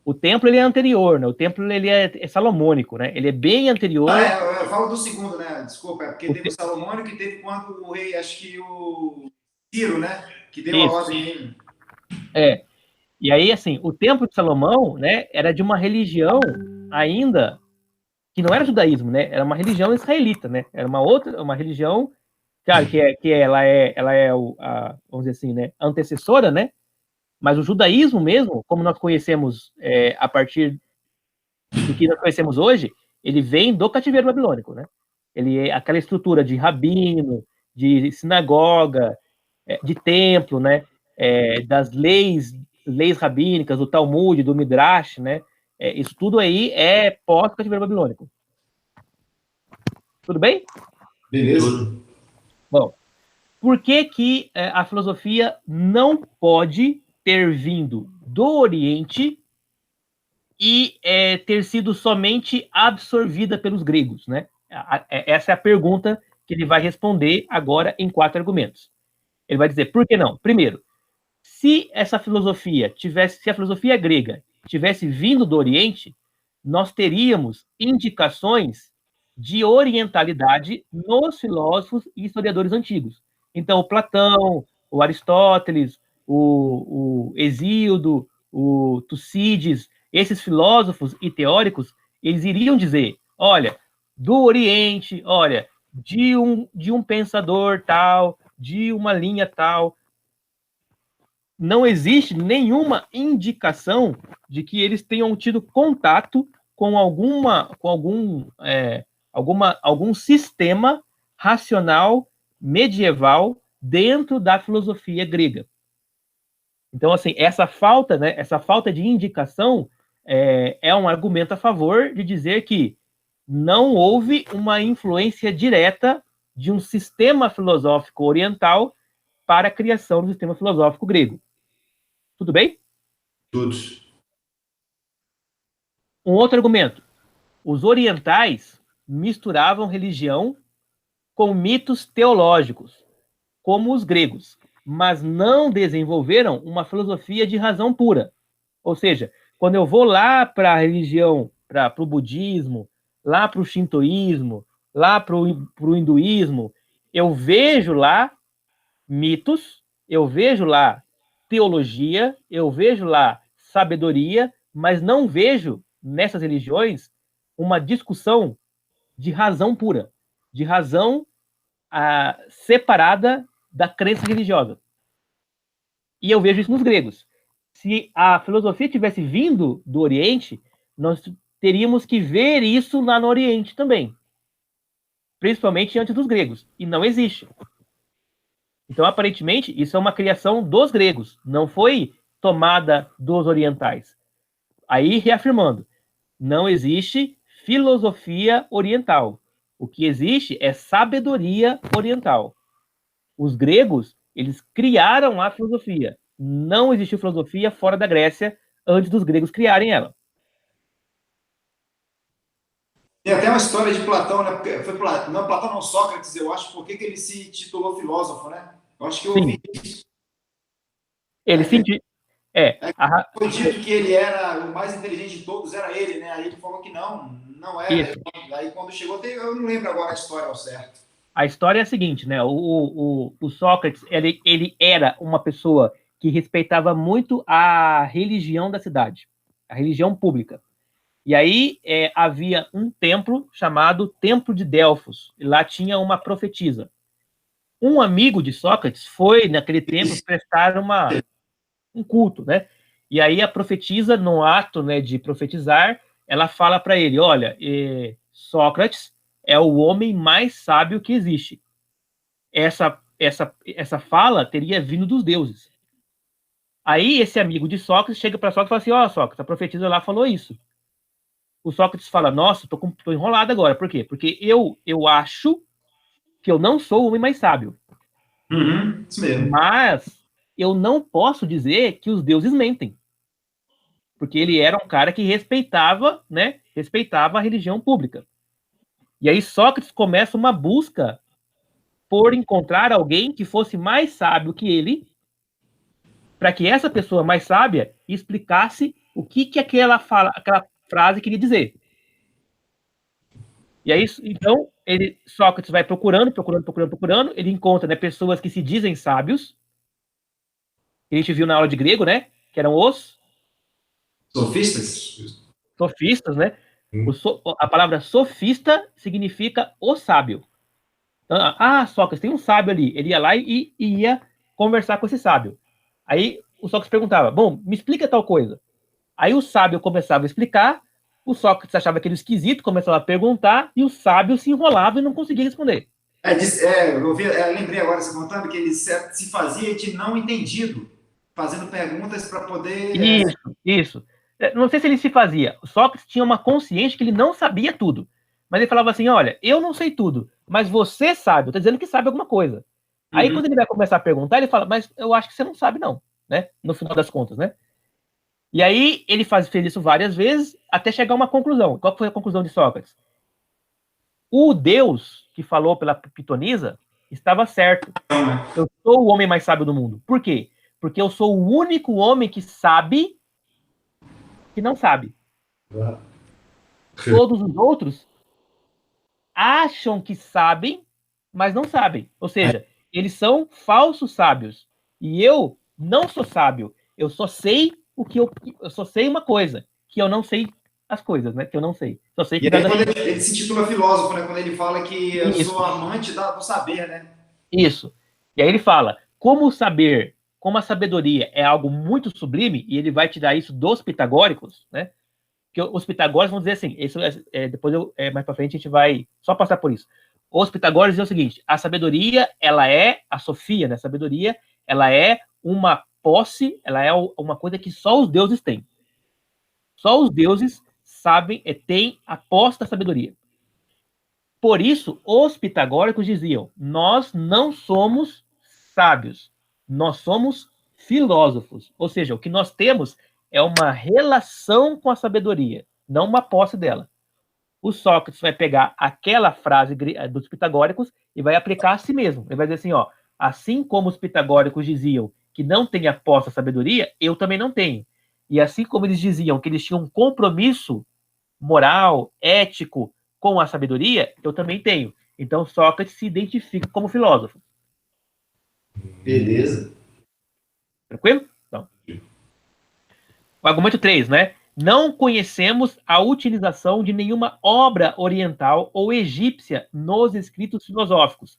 O templo ele é anterior, né? O templo ele é salomônico, né? Ele é bem anterior. Eu falo do segundo, né? Desculpa, porque teve o salomônico e teve quando o rei, acho que o Ciro, né? Que deu a ordem. E aí, assim, o templo de Salomão, né? Era de uma religião ainda que não era judaísmo, né? Era uma religião israelita, né? Era uma religião, claro, que ela é vamos dizer assim, né? Antecessora, né? Mas o judaísmo mesmo, como nós conhecemos a partir do que nós conhecemos hoje, ele vem do cativeiro babilônico, né? Ele é aquela estrutura de rabino, de sinagoga, de templo, né? Das leis rabínicas, do Talmud, do Midrash, né? Isso tudo aí é pós-cativeiro babilônico. Tudo bem? Beleza. Bom, por que a filosofia não pode ter vindo do Oriente e ter sido somente absorvida pelos gregos, né? Essa é a pergunta que ele vai responder agora em 4 argumentos. Ele vai dizer, por que não? Primeiro, se a filosofia grega tivesse vindo do Oriente, nós teríamos indicações de orientalidade nos filósofos e historiadores antigos. Então, o Platão, o Aristóteles, o Hesíodo, o Tucídides, esses filósofos e teóricos, eles iriam dizer, olha, do Oriente, olha, de um pensador tal, de uma linha tal, não existe nenhuma indicação de que eles tenham tido contato com algum sistema racional medieval dentro da filosofia grega. Então, assim, essa falta de indicação é um argumento a favor de dizer que não houve uma influência direta de um sistema filosófico oriental para a criação do sistema filosófico grego. Tudo bem? Todos. Um outro argumento. Os orientais misturavam religião com mitos teológicos, como os gregos, mas não desenvolveram uma filosofia de razão pura. Ou seja, quando eu vou lá para a religião, para o budismo, lá para o shintoísmo, lá para o hinduísmo, eu vejo lá mitos, eu vejo lá teologia, eu vejo lá sabedoria, mas não vejo nessas religiões uma discussão de razão pura, de razão separada da crença religiosa. E eu vejo isso nos gregos. Se a filosofia tivesse vindo do Oriente, nós teríamos que ver isso lá no Oriente também, principalmente antes dos gregos, e não existe. Então, aparentemente, isso é uma criação dos gregos, não foi tomada dos orientais. Aí, reafirmando, não existe filosofia oriental. O que existe é sabedoria oriental. Os gregos, eles criaram a filosofia. Não existiu filosofia fora da Grécia antes dos gregos criarem ela. Tem até uma história de Platão, né? Foi Platão não, Sócrates, eu acho, por que ele se titulou filósofo, né? Eu acho que eu ouvi isso. Ele sentiu. Foi dito que ele era o mais inteligente de todos, era ele, né? Aí ele falou que não era. Isso. Aí quando chegou, eu não lembro agora a história ao certo. A história é a seguinte, né? O Sócrates, ele era uma pessoa que respeitava muito a religião da cidade, a religião pública. E aí havia um templo chamado Templo de Delfos, e lá tinha uma profetisa. Um amigo de Sócrates foi naquele templo prestar um culto, né? E aí a profetisa, no ato, né, de profetizar, ela fala para ele, olha, Sócrates é o homem mais sábio que existe. Essa fala teria vindo dos deuses. Aí esse amigo de Sócrates chega para Sócrates e fala assim, Sócrates, a profetisa lá falou isso. O Sócrates fala, nossa, tô enrolado agora. Por quê? Porque eu acho que eu não sou o homem mais sábio. Isso mesmo. Mas eu não posso dizer que os deuses mentem. Porque ele era um cara que respeitava, né? Respeitava a religião pública. E aí Sócrates começa uma busca por encontrar alguém que fosse mais sábio que ele, para que essa pessoa mais sábia explicasse o que aquela frase queria dizer. E aí, então, Sócrates vai procurando, ele encontra, né, pessoas que se dizem sábios, que a gente viu na aula de grego, né, que eram os sofistas, né? A palavra sofista significa o sábio. Sócrates, tem um sábio ali. Ele ia lá e ia conversar com esse sábio. Aí o Sócrates perguntava, bom, me explica tal coisa. Aí o sábio começava a explicar, o Sócrates achava aquilo esquisito, começava a perguntar, e o sábio se enrolava e não conseguia responder. Eu lembrei agora, você contando, que ele se fazia de não entendido, fazendo perguntas para poder... Isso. Não sei se ele se fazia. O Sócrates tinha uma consciência que ele não sabia tudo. Mas ele falava assim, olha, eu não sei tudo, mas você sabe, eu tô dizendo que sabe alguma coisa. Aí quando ele vai começar a perguntar, ele fala, mas eu acho que você não sabe não, né? No final das contas, né? E aí ele fez isso várias vezes até chegar a uma conclusão. Qual foi a conclusão de Sócrates? O Deus que falou pela pitonisa estava certo. Eu sou o homem mais sábio do mundo. Por quê? Porque eu sou o único homem que sabe que não sabe. Todos os outros acham que sabem, mas não sabem. Ou seja, eles são falsos sábios. E eu não sou sábio. Eu só sei eu só sei uma coisa, que eu não sei as coisas, né? Que eu não sei. Só sei que quando ele se titula filósofo, né? Quando ele fala que eu sou amante do saber, né? Isso. E aí ele fala, como o saber, como a sabedoria é algo muito sublime, e ele vai tirar isso dos pitagóricos, né? Que os pitagóricos vão dizer assim, isso depois mais para frente a gente vai só passar por isso. Os pitagóricos dizem o seguinte, a sabedoria, ela é a sofia, né? A sabedoria, ela é uma posse, ela é uma coisa que só os deuses têm. Só os deuses sabem, têm a posse da sabedoria. Por isso, os pitagóricos diziam, nós não somos sábios, nós somos filósofos. Ou seja, o que nós temos é uma relação com a sabedoria, não uma posse dela. O Sócrates vai pegar aquela frase dos pitagóricos e vai aplicar a si mesmo. Ele vai dizer assim, assim como os pitagóricos diziam que não tem a posse da sabedoria, eu também não tenho. E assim como eles diziam que eles tinham um compromisso moral, ético com a sabedoria, eu também tenho. Então Sócrates se identifica como filósofo. Beleza. Tranquilo? Então. O argumento 3, né? Não conhecemos a utilização de nenhuma obra oriental ou egípcia nos escritos filosóficos.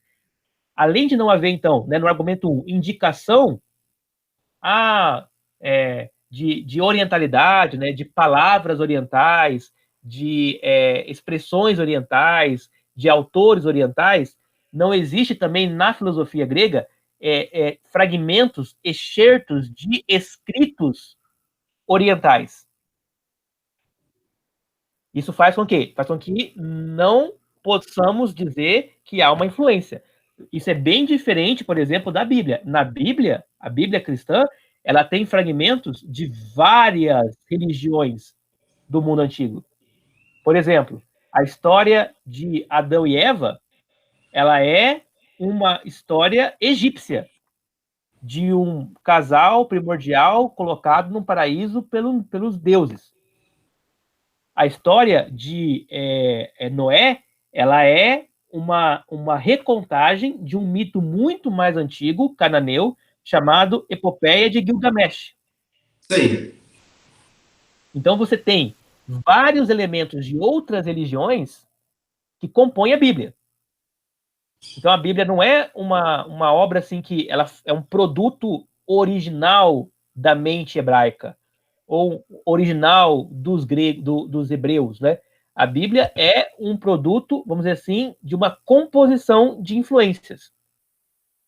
Além de não haver, então, né, no argumento 1, indicação de orientalidade, né, de palavras orientais, de expressões orientais, de autores orientais, não existe também na filosofia grega fragmentos, excertos de escritos orientais. Isso faz com que não possamos dizer que há uma influência. Isso é bem diferente, por exemplo, da Bíblia. Na Bíblia, a Bíblia cristã, ela tem fragmentos de várias religiões do mundo antigo. Por exemplo, a história de Adão e Eva, ela é uma história egípcia. de um casal primordial colocado num paraíso pelos deuses. A história de Noé, ela é uma recontagem de um mito muito mais antigo, cananeu, chamado Epopeia de Gilgamesh. Sim. Então você tem vários elementos de outras religiões que compõem a Bíblia. Então a Bíblia não é uma obra assim que ela é um produto original da mente hebraica ou original dos gregos, dos hebreus, né? A Bíblia é um produto, vamos dizer assim, de uma composição de influências.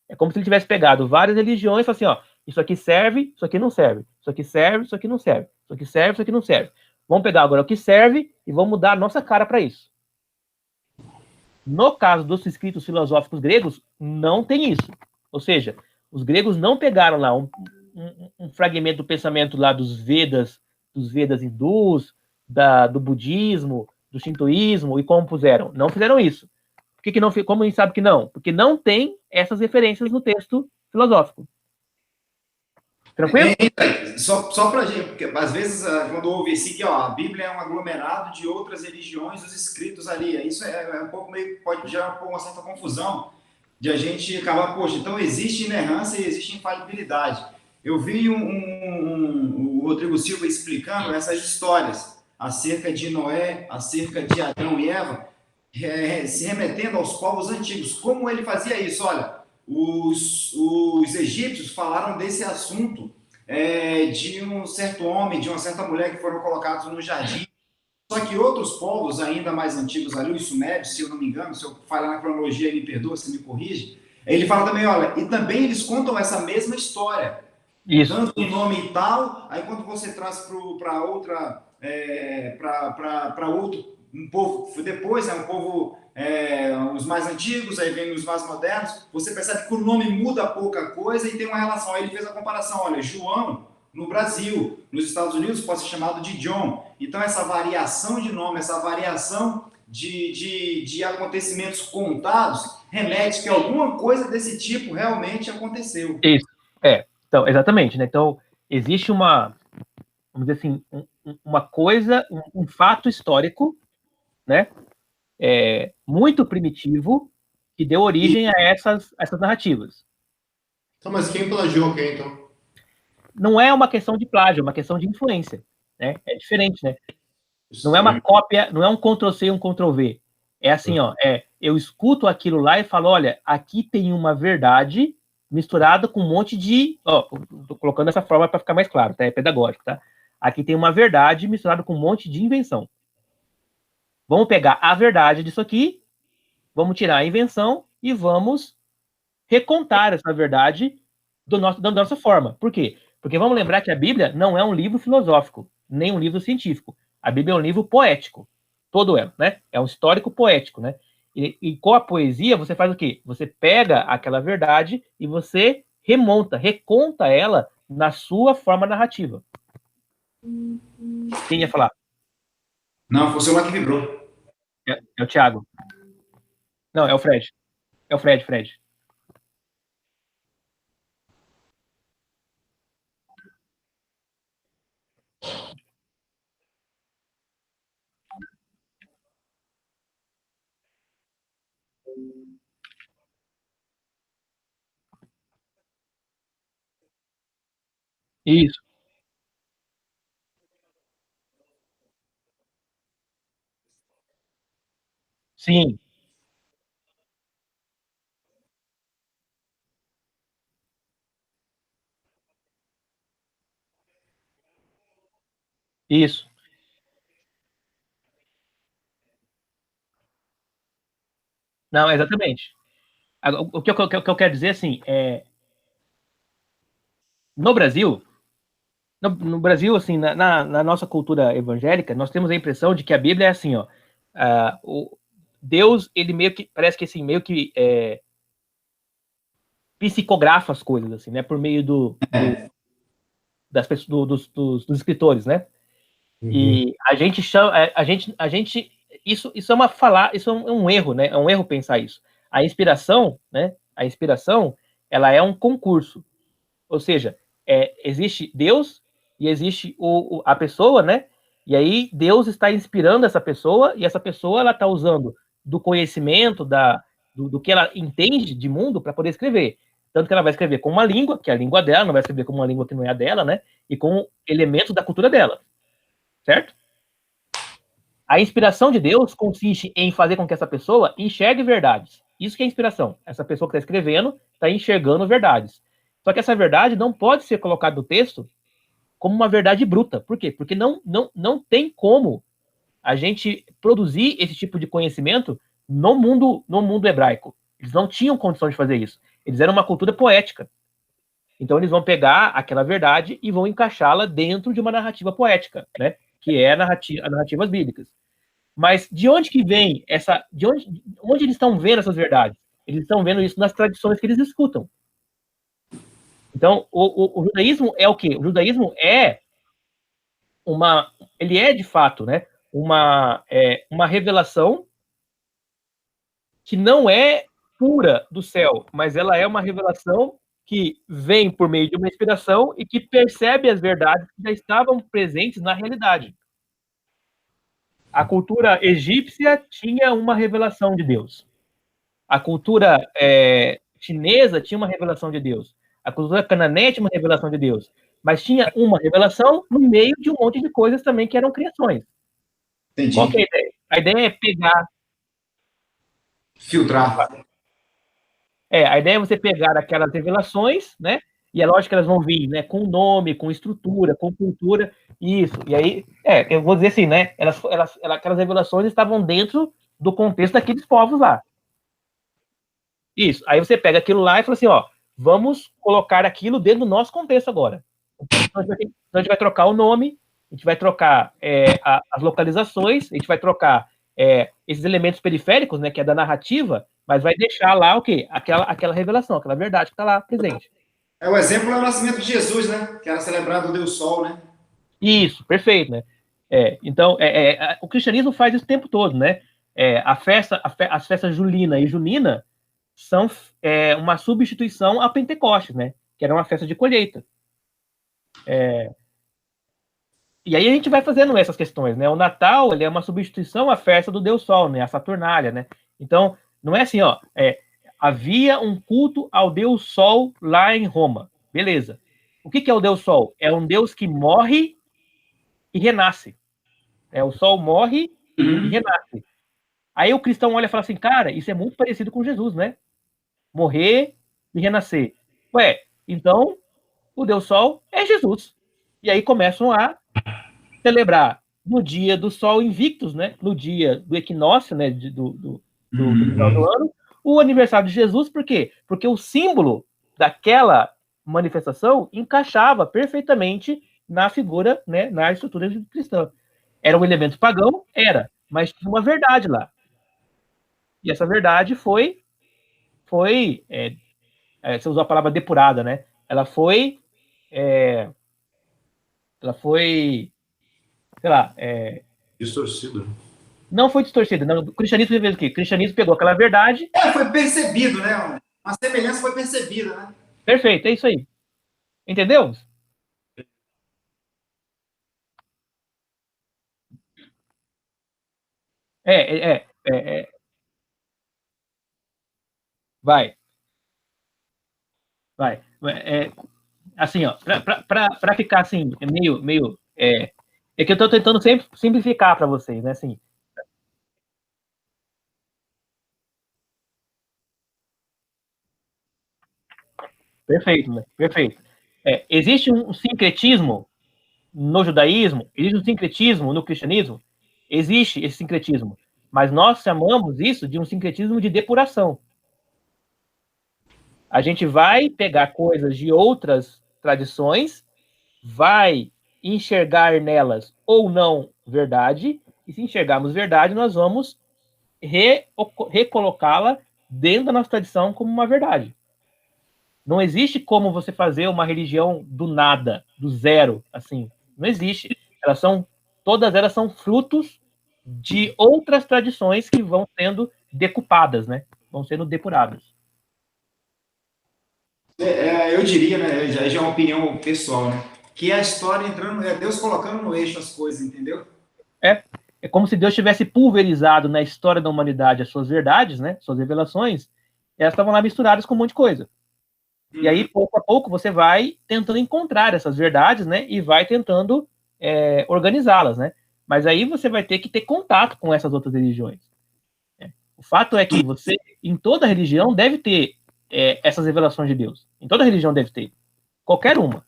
É como se ele tivesse pegado várias religiões e falado assim, ó, isso aqui serve, isso aqui não serve, isso aqui serve, isso aqui não serve, isso aqui serve, isso aqui não serve. Vamos pegar agora o que serve e vamos mudar a nossa cara para isso. No caso dos escritos filosóficos gregos, não tem isso. Ou seja, os gregos não pegaram lá um fragmento do pensamento lá dos Vedas hindus, do budismo, do shintoísmo, e como puseram. Não fizeram isso. Por que não, como a gente sabe que não? Porque não tem essas referências no texto filosófico. Tranquilo? Só para a gente, porque às vezes, quando ouve assim, que ó, a Bíblia é um aglomerado de outras religiões, os escritos ali, isso é um pouco meio, pode gerar uma certa confusão, de a gente acabar, poxa, então existe inerrância e existe infalibilidade. Eu vi o Rodrigo Silva explicando essas histórias acerca de Noé, acerca de Adão e Eva, se remetendo aos povos antigos. Como ele fazia isso? Olha, os egípcios falaram desse assunto de um certo homem, de uma certa mulher que foram colocados no jardim. Só que outros povos ainda mais antigos ali, os sumérios, se eu não me engano, se eu falar na cronologia, ele me perdoa, se me corrige, ele fala também, olha, e também eles contam essa mesma história. Isso. Dando um nome e tal, aí quando você traz para outra, para outro, um povo, depois é um povo, os mais antigos, aí vem os mais modernos, você percebe que o nome muda pouca coisa e tem uma relação. Aí ele fez a comparação, olha, João, no Brasil, nos Estados Unidos, pode ser chamado de John. Então, essa variação de nome, essa variação de acontecimentos contados, remete que alguma coisa desse tipo realmente aconteceu. Isso, então, exatamente, né? Então, existe vamos dizer assim, uma coisa, um fato histórico, né? Muito primitivo, que deu origem a essas narrativas. Então, mas quem plagiou quem, então? Não é uma questão de plágio, é uma questão de influência, né? É diferente, né? Não é uma cópia, não é um Ctrl+C e um Ctrl+V. É assim, ó, eu escuto aquilo lá e falo, olha, aqui tem uma verdade misturada com um monte de... Ó, tô colocando dessa forma para ficar mais claro, tá? É pedagógico, tá? Aqui tem uma verdade misturada com um monte de invenção. Vamos pegar a verdade disso aqui, vamos tirar a invenção e vamos recontar essa verdade da nossa forma. Por quê? Porque vamos lembrar que a Bíblia não é um livro filosófico, nem um livro científico. A Bíblia é um livro poético. Todo ela, né? É um histórico poético, né? E com a poesia, você faz o quê? Você pega aquela verdade e você reconta ela na sua forma narrativa. Quem ia falar? Não, foi o celular que vibrou. É o Thiago. Não, é o Fred. É o Fred. Isso. Sim. Isso. Não, exatamente. O que eu quero dizer, assim, no Brasil, no Brasil, assim, na nossa cultura evangélica, nós temos a impressão de que a Bíblia é assim, ó, Deus, ele meio que, parece que assim, meio que psicografa as coisas, assim, né, por meio das pessoas, dos escritores, né? Uhum. E a gente chama, isso é isso é um erro, né? É um erro pensar isso. A inspiração, né? A inspiração, ela é um concurso. Ou seja, existe Deus e existe a pessoa, né? E aí Deus está inspirando essa pessoa e essa pessoa ela está usando do conhecimento, do que ela entende de mundo para poder escrever. Tanto que ela vai escrever com uma língua, que é a língua dela, não vai escrever com uma língua que não é a dela, né? E com elementos da cultura dela. Certo? A inspiração de Deus consiste em fazer com que essa pessoa enxergue verdades. Isso que é inspiração. Essa pessoa que está escrevendo está enxergando verdades. Só que essa verdade não pode ser colocada no texto como uma verdade bruta. Por quê? Porque não tem como a gente produzir esse tipo de conhecimento no mundo hebraico. Eles não tinham condição de fazer isso. Eles eram uma cultura poética. Então eles vão pegar aquela verdade e vão encaixá-la dentro de uma narrativa poética, né? Que é as narrativas bíblicas. Mas de onde que vem essa... onde eles estão vendo essas verdades? Eles estão vendo isso nas tradições que eles escutam. Então, o judaísmo é o quê? O judaísmo ele é, de fato, né, uma revelação que não é pura do céu, mas ela é uma revelação que vem por meio de uma inspiração e que percebe as verdades que já estavam presentes na realidade. A cultura egípcia tinha uma revelação de Deus. A cultura chinesa tinha uma revelação de Deus. A cultura cananeia tinha uma revelação de Deus. Mas tinha uma revelação no meio de um monte de coisas também que eram criações. Entendi. Qual que é a ideia? A ideia é pegar... Filtrar. A ideia é você pegar aquelas revelações, né? E é lógico que elas vão vir, né? Com nome, com estrutura, com cultura, isso. E aí, eu vou dizer assim, né? Aquelas revelações estavam dentro do contexto daqueles povos lá. Isso. Aí você pega aquilo lá e fala assim, ó, vamos colocar aquilo dentro do nosso contexto agora. Então, a gente vai trocar o nome, a gente vai trocar as localizações, a gente vai trocar esses elementos periféricos, né, que é da narrativa, mas vai deixar lá o quê? Aquela revelação, aquela verdade que está lá presente. O exemplo é o nascimento de Jesus, né? Que era celebrado o Deus Sol, né? Isso, perfeito, né? Então, o cristianismo faz isso o tempo todo, né? As festas julina e junina são uma substituição a Pentecostes, né? Que era uma festa de colheita. E aí a gente vai fazendo essas questões, né? O Natal, ele é uma substituição à festa do Deus Sol, né? A Saturnália, né? Então, não é assim, ó. Havia um culto ao Deus Sol lá em Roma. Beleza. O que é o Deus Sol? É um Deus que morre e renasce. O Sol morre e renasce. Aí o cristão olha e fala assim, cara, isso é muito parecido com Jesus, né? Morrer e renascer. Ué, então o Deus Sol é Jesus. E aí começam a celebrar no dia do Sol Invictus, né? No dia do equinócio, né? Do final do ano, o aniversário de Jesus, por quê? Porque o símbolo daquela manifestação encaixava perfeitamente na figura, né? Na estrutura cristã. Era um elemento pagão? Era, mas tinha uma verdade lá. E essa verdade foi você usou a palavra depurada, né? Ela foi, sei lá... distorcida. Não foi distorcida. Não. O cristianismo fez o quê? O cristianismo pegou aquela verdade... Foi percebido, né? A semelhança foi percebida, né? Perfeito, é isso aí. Entendeu? Vai. Assim, ó, para ficar assim, meio é que eu estou tentando sempre simplificar para vocês, né? Assim, perfeito, né? Perfeito. Existe um sincretismo no judaísmo, existe um sincretismo no cristianismo, existe esse sincretismo, mas nós chamamos isso de um sincretismo de depuração. A gente vai pegar coisas de outras tradições, vai enxergar nelas ou não verdade, e se enxergarmos verdade, nós vamos recolocá-la dentro da nossa tradição como uma verdade. Não existe como você fazer uma religião do nada, do zero, assim. Não existe. Todas elas são frutos de outras tradições que vão sendo decupadas, né? Vão sendo depuradas. Eu diria, né, já é uma opinião pessoal, né, que a história entrando, é Deus colocando no eixo as coisas, entendeu? É como se Deus tivesse pulverizado na história da humanidade as suas verdades, né, suas revelações, e elas estavam lá misturadas com um monte de coisa. E aí, pouco a pouco, você vai tentando encontrar essas verdades, né, e vai tentando organizá-las, né. Mas aí você vai ter que ter contato com essas outras religiões. O fato é que você, em toda religião, deve ter essas revelações de Deus. Em toda religião deve ter. Qualquer uma.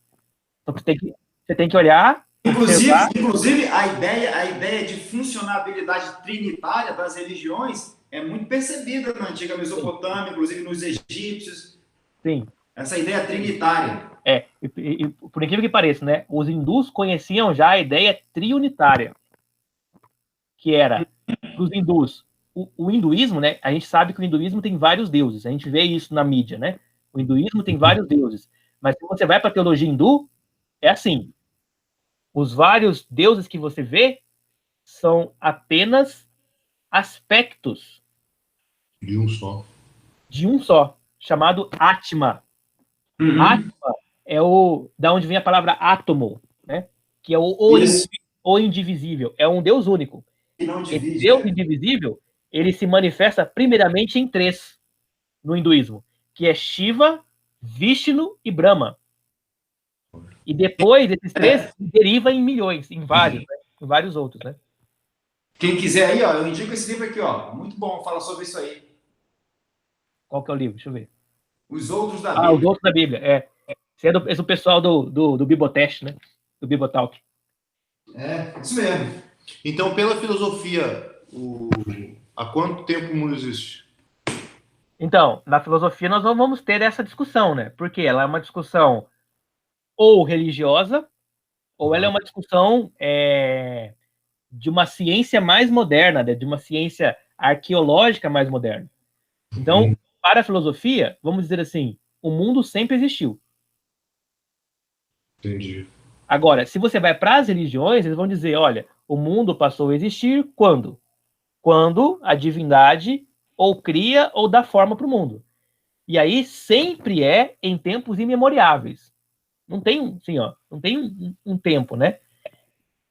Então você tem que olhar, observar. Inclusive a ideia de funcionabilidade trinitária das religiões é muito percebida na antiga Mesopotâmia, inclusive nos egípcios. Sim. Essa ideia trinitária. E por incrível que pareça, né, os hindus conheciam já a ideia triunitária, que era, para os hindus, o hinduísmo, né, a gente sabe que o hinduísmo tem vários deuses, a gente vê isso na mídia, né, o hinduísmo tem vários deuses, mas se você vai para a teologia hindu, é assim, os vários deuses que você vê são apenas aspectos de um só. De um só, chamado Atma. Uhum. Atma é da onde vem a palavra átomo, né? Que é o indivisível. É um Deus único. Que não divide, esse Deus indivisível, ele se manifesta primeiramente em 3 no hinduísmo, que é Shiva, Vishnu e Brahma. E depois, esses 3 deriva em milhões, em vários, né? Em vários outros, né? Quem quiser aí, ó, eu indico esse livro aqui, ó. Muito bom, fala sobre isso aí. Qual que é o livro? Deixa eu ver. Os Outros da Bíblia. Os Outros da Bíblia, Esse é do pessoal do Bibotest, né? Do Bibotalk. Isso mesmo. Então, pela filosofia, há quanto tempo o mundo existe? Então, na filosofia nós não vamos ter essa discussão, né? Porque ela é uma discussão ou religiosa, ou ela é uma discussão de uma ciência mais moderna, né? De uma ciência arqueológica mais moderna. Então, para a filosofia, vamos dizer assim, o mundo sempre existiu. Entendi. Agora, se você vai para as religiões, eles vão dizer, olha, o mundo passou a existir quando? Quando a divindade ou cria ou dá forma para o mundo. E aí sempre é em tempos imemoriáveis. Não tem, assim, não tem um tempo, né?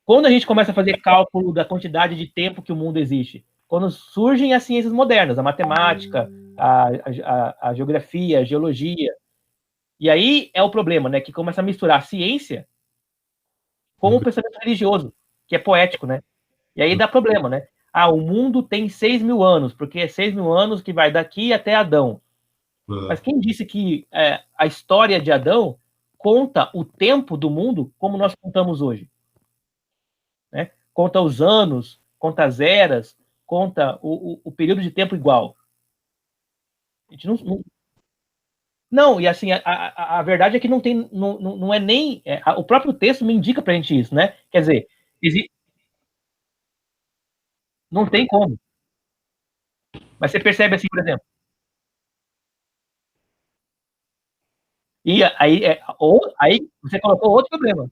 Quando a gente começa a fazer cálculo da quantidade de tempo que o mundo existe, quando surgem as ciências modernas, a matemática, a geografia, a geologia, e aí é o problema, né? Que começa a misturar a ciência com o pensamento religioso, que é poético, né? E aí dá problema, né? O mundo tem 6.000 anos, porque é 6.000 anos que vai daqui até Adão. Mas quem disse que a história de Adão conta o tempo do mundo como nós contamos hoje? Né? Conta os anos, conta as eras, conta o período de tempo igual. A gente não, e assim, a verdade é que não tem, não é nem, o próprio texto me indica pra gente isso, né? Quer dizer, não tem como. Mas você percebe assim, por exemplo. E aí você colocou outro problema.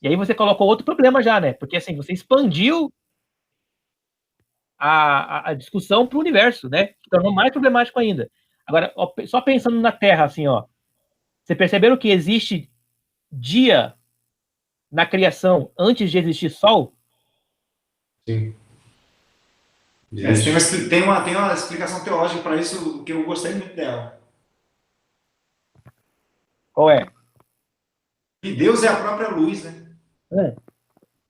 E aí você colocou outro problema já, né? Porque assim, você expandiu a discussão para o universo, né? Que tornou mais problemático ainda. Agora, só pensando na Terra, assim, você perceberam que existe dia na criação antes de existir Sol? Sim. Tem uma explicação teológica para isso que eu gostei muito dela. Qual é? E Deus é a própria luz, né?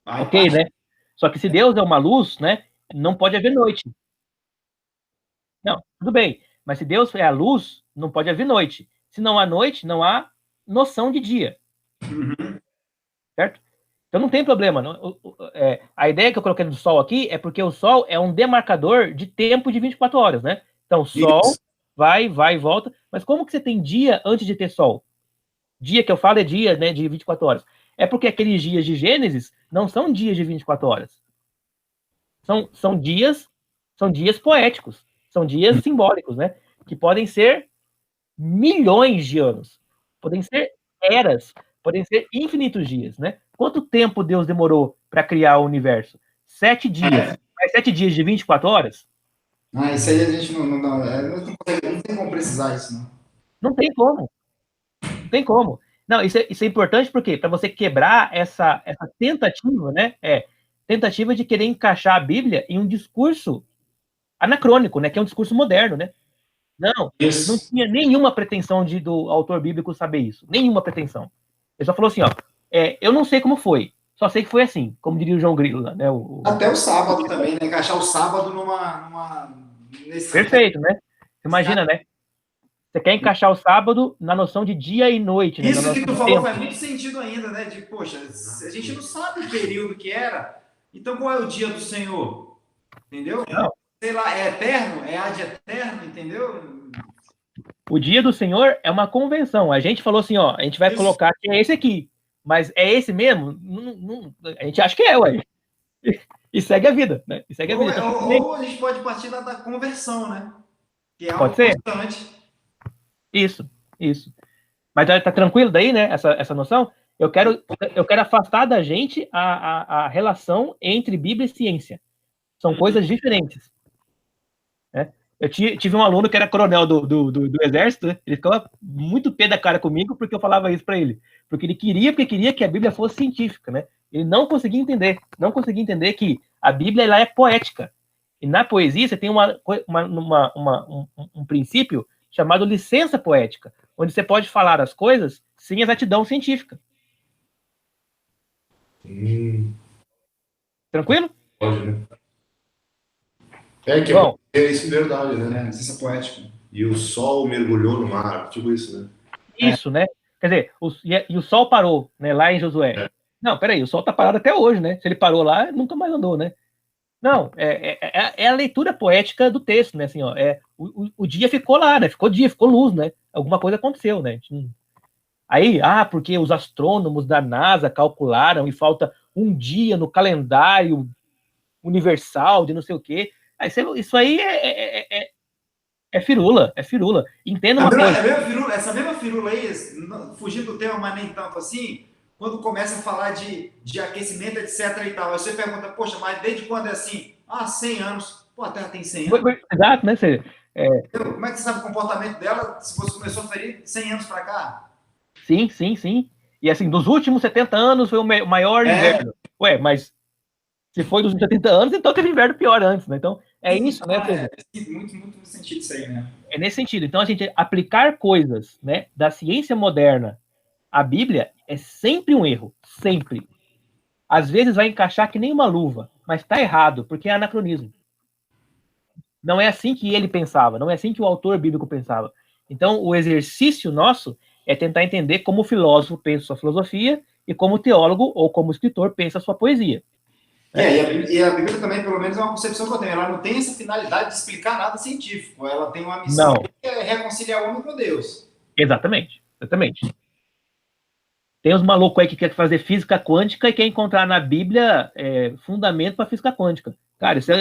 Ok, né? Só que se Deus é uma luz, né? Não pode haver noite. Não, tudo bem. Mas se Deus é a luz, não pode haver noite. Se não há noite, não há noção de dia. Certo? Então não tem problema. A ideia que eu coloquei do Sol aqui é porque o Sol é um demarcador de tempo de 24 horas, né? Então o Sol vai e volta. Mas como que você tem dia antes de ter Sol? Dia que eu falo é dia, né, de 24 horas. É porque aqueles dias de Gênesis não são dias de 24 horas. São dias poéticos. São dias simbólicos, né? Que podem ser milhões de anos. Podem ser eras. Podem ser infinitos dias, né? Quanto tempo Deus demorou para criar o universo? 7 dias. Mas 7 dias de 24 horas? Isso aí a gente não tem como precisar isso, não. Não tem como. Não tem como. Não, isso é importante porque para você quebrar essa tentativa, né? Tentativa de querer encaixar a Bíblia em um discurso anacrônico, né? Que é um discurso moderno, né? Não tinha nenhuma pretensão do autor bíblico saber isso. Nenhuma pretensão. Ele só falou assim, ó, eu não sei como foi, só sei que foi assim, como diria o João Grilo, né? Até o sábado também, né? Encaixar o sábado Perfeito, né? Imagina, né? Você quer encaixar o sábado na noção de dia e noite, né? Isso que tu falou faz muito sentido ainda, né? De, poxa, a gente não sabe o período que era, então qual é o dia do Senhor? Entendeu? Não. Sei lá, é eterno? É ad eterno, entendeu? O dia do Senhor é uma convenção. A gente falou assim, ó, a gente vai colocar que é esse aqui, mas é esse mesmo? A gente acha que é, ué. E segue a vida, né? E segue a vida. Ou a gente pode partir da conversão, né? Que é pode ser? Constante. Isso. Mas tá tranquilo daí, né? Essa noção? Eu quero afastar da gente a relação entre Bíblia e ciência. São coisas diferentes. Né? Eu tive um aluno que era coronel do exército, né? Ele ficava muito pé da cara comigo porque eu falava isso para ele. Porque ele queria que a Bíblia fosse científica, né? Ele não conseguia entender que a Bíblia ela é poética. E na poesia você tem um princípio chamado licença poética, onde você pode falar as coisas sem exatidão científica. Tranquilo? Pode, né? Isso é verdade, né? Licença poética. E o sol mergulhou no mar, tipo isso, né? Isso, né? Quer dizer, o sol parou, né, lá em Josué. Não, peraí, o sol tá parado até hoje, né? Se ele parou lá, nunca mais andou, né? Não, é a leitura poética do texto, né? Assim, ó, o dia ficou lá, né? Ficou dia, ficou luz, né? Alguma coisa aconteceu, né? Aí, porque os astrônomos da NASA calcularam e falta um dia no calendário universal de não sei o quê. Isso aí é firula. Entenda uma coisa. Essa mesma firula aí, fugindo do tema, mas nem tanto assim, quando começa a falar de aquecimento, etc e tal, aí você pergunta, poxa, mas desde quando é assim? 100 anos. Pô, a Terra tem 100 anos. Exato, né? Como é que você sabe o comportamento dela se você começou a ferir 100 anos para cá? Sim. E assim, dos últimos 70 anos foi o maior inverno. Ué, mas se foi dos 70 anos, então teve inverno pior antes, né? Então, isso, né? Muito no sentido isso aí, né? É nesse sentido. Então, a gente aplicar coisas, né, da ciência moderna à Bíblia é sempre um erro. Sempre. Às vezes vai encaixar que nem uma luva, mas está errado, porque é anacronismo. Não é assim que ele pensava, não é assim que o autor bíblico pensava. Então, o exercício nosso é tentar entender como o filósofo pensa sua filosofia e como o teólogo ou como o escritor pensa sua poesia. E a Bíblia também, pelo menos, é uma concepção que eu tenho. Ela não tem essa finalidade de explicar nada científico. Ela tem uma missão que é reconciliar o homem com Deus. Exatamente. Tem uns malucos aí que quer fazer física quântica e quer encontrar na Bíblia fundamento para física quântica. Cara, isso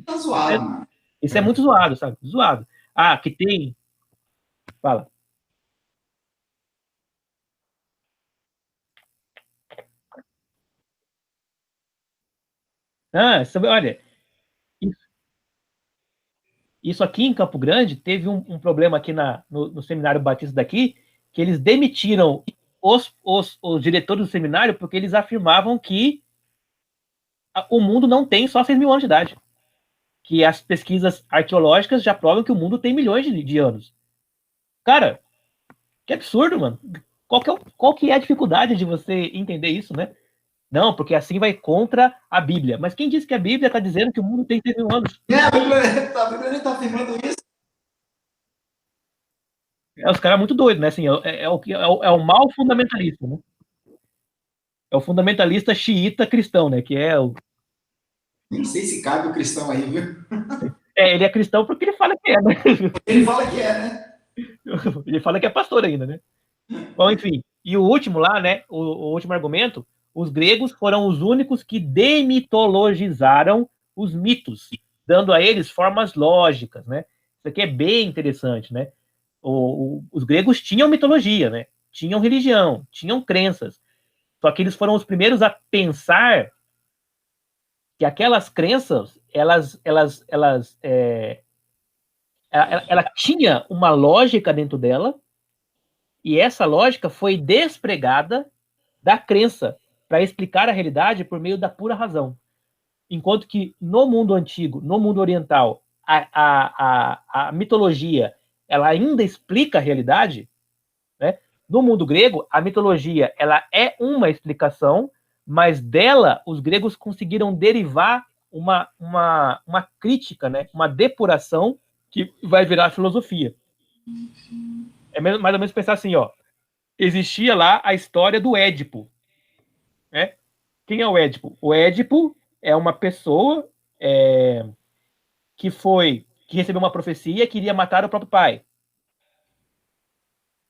tá zoado, mano. Isso é muito zoado, sabe? Zoado. Que tem... Fala. Olha, isso aqui em Campo Grande teve um problema aqui no Seminário Batista daqui, que eles demitiram os diretores do seminário porque eles afirmavam que o mundo não tem só 6 mil anos de idade. Que as pesquisas arqueológicas já provam que o mundo tem milhões de anos. Cara, que absurdo, mano. Qual que é a dificuldade de você entender isso, né? Não, porque assim vai contra a Bíblia. Mas quem disse que a Bíblia está dizendo que o mundo tem 6 mil anos? A Bíblia nem está afirmando isso. Os caras muito doidos, né? Assim, é o mal fundamentalista, né? É o fundamentalista xiita cristão, né? Que é o... Nem sei se cabe o cristão aí, viu? Ele é cristão porque ele fala que é, né? Ele fala que é, né? Ele fala que é pastor ainda, né? Bom, enfim. E o último lá, né? O último argumento, os gregos foram os únicos que demitologizaram os mitos, dando a eles formas lógicas, né? Isso aqui é bem interessante, né? Os gregos tinham mitologia, né? Tinham religião, tinham crenças. Só que eles foram os primeiros a pensar que aquelas crenças, elas ela tinha uma lógica dentro dela, e essa lógica foi despregada da crença para explicar a realidade por meio da pura razão. Enquanto que no mundo antigo, no mundo oriental, a mitologia ela ainda explica a realidade, né? No mundo grego, a mitologia ela é uma explicação, mas dela os gregos conseguiram derivar uma crítica, né? Uma depuração que vai virar filosofia. É mais ou menos pensar assim, ó. Existia lá a história do Édipo, né? Quem é o Édipo? O Édipo é uma pessoa que recebeu uma profecia e queria matar o próprio pai.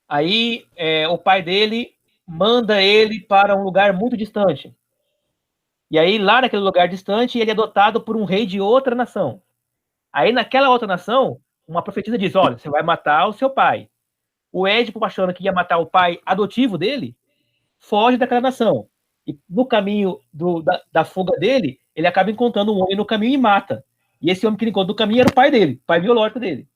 Aí o pai dele manda ele para um lugar muito distante. E aí, lá naquele lugar distante, ele é adotado por um rei de outra nação. Aí, naquela outra nação, uma profetisa diz: olha, você vai matar o seu pai. O Édipo, achando que ia matar o pai adotivo dele, foge daquela nação. E no caminho da fuga dele, ele acaba encontrando um homem no caminho e mata. E esse homem que ele encontra no caminho era o pai dele, o pai biológico dele.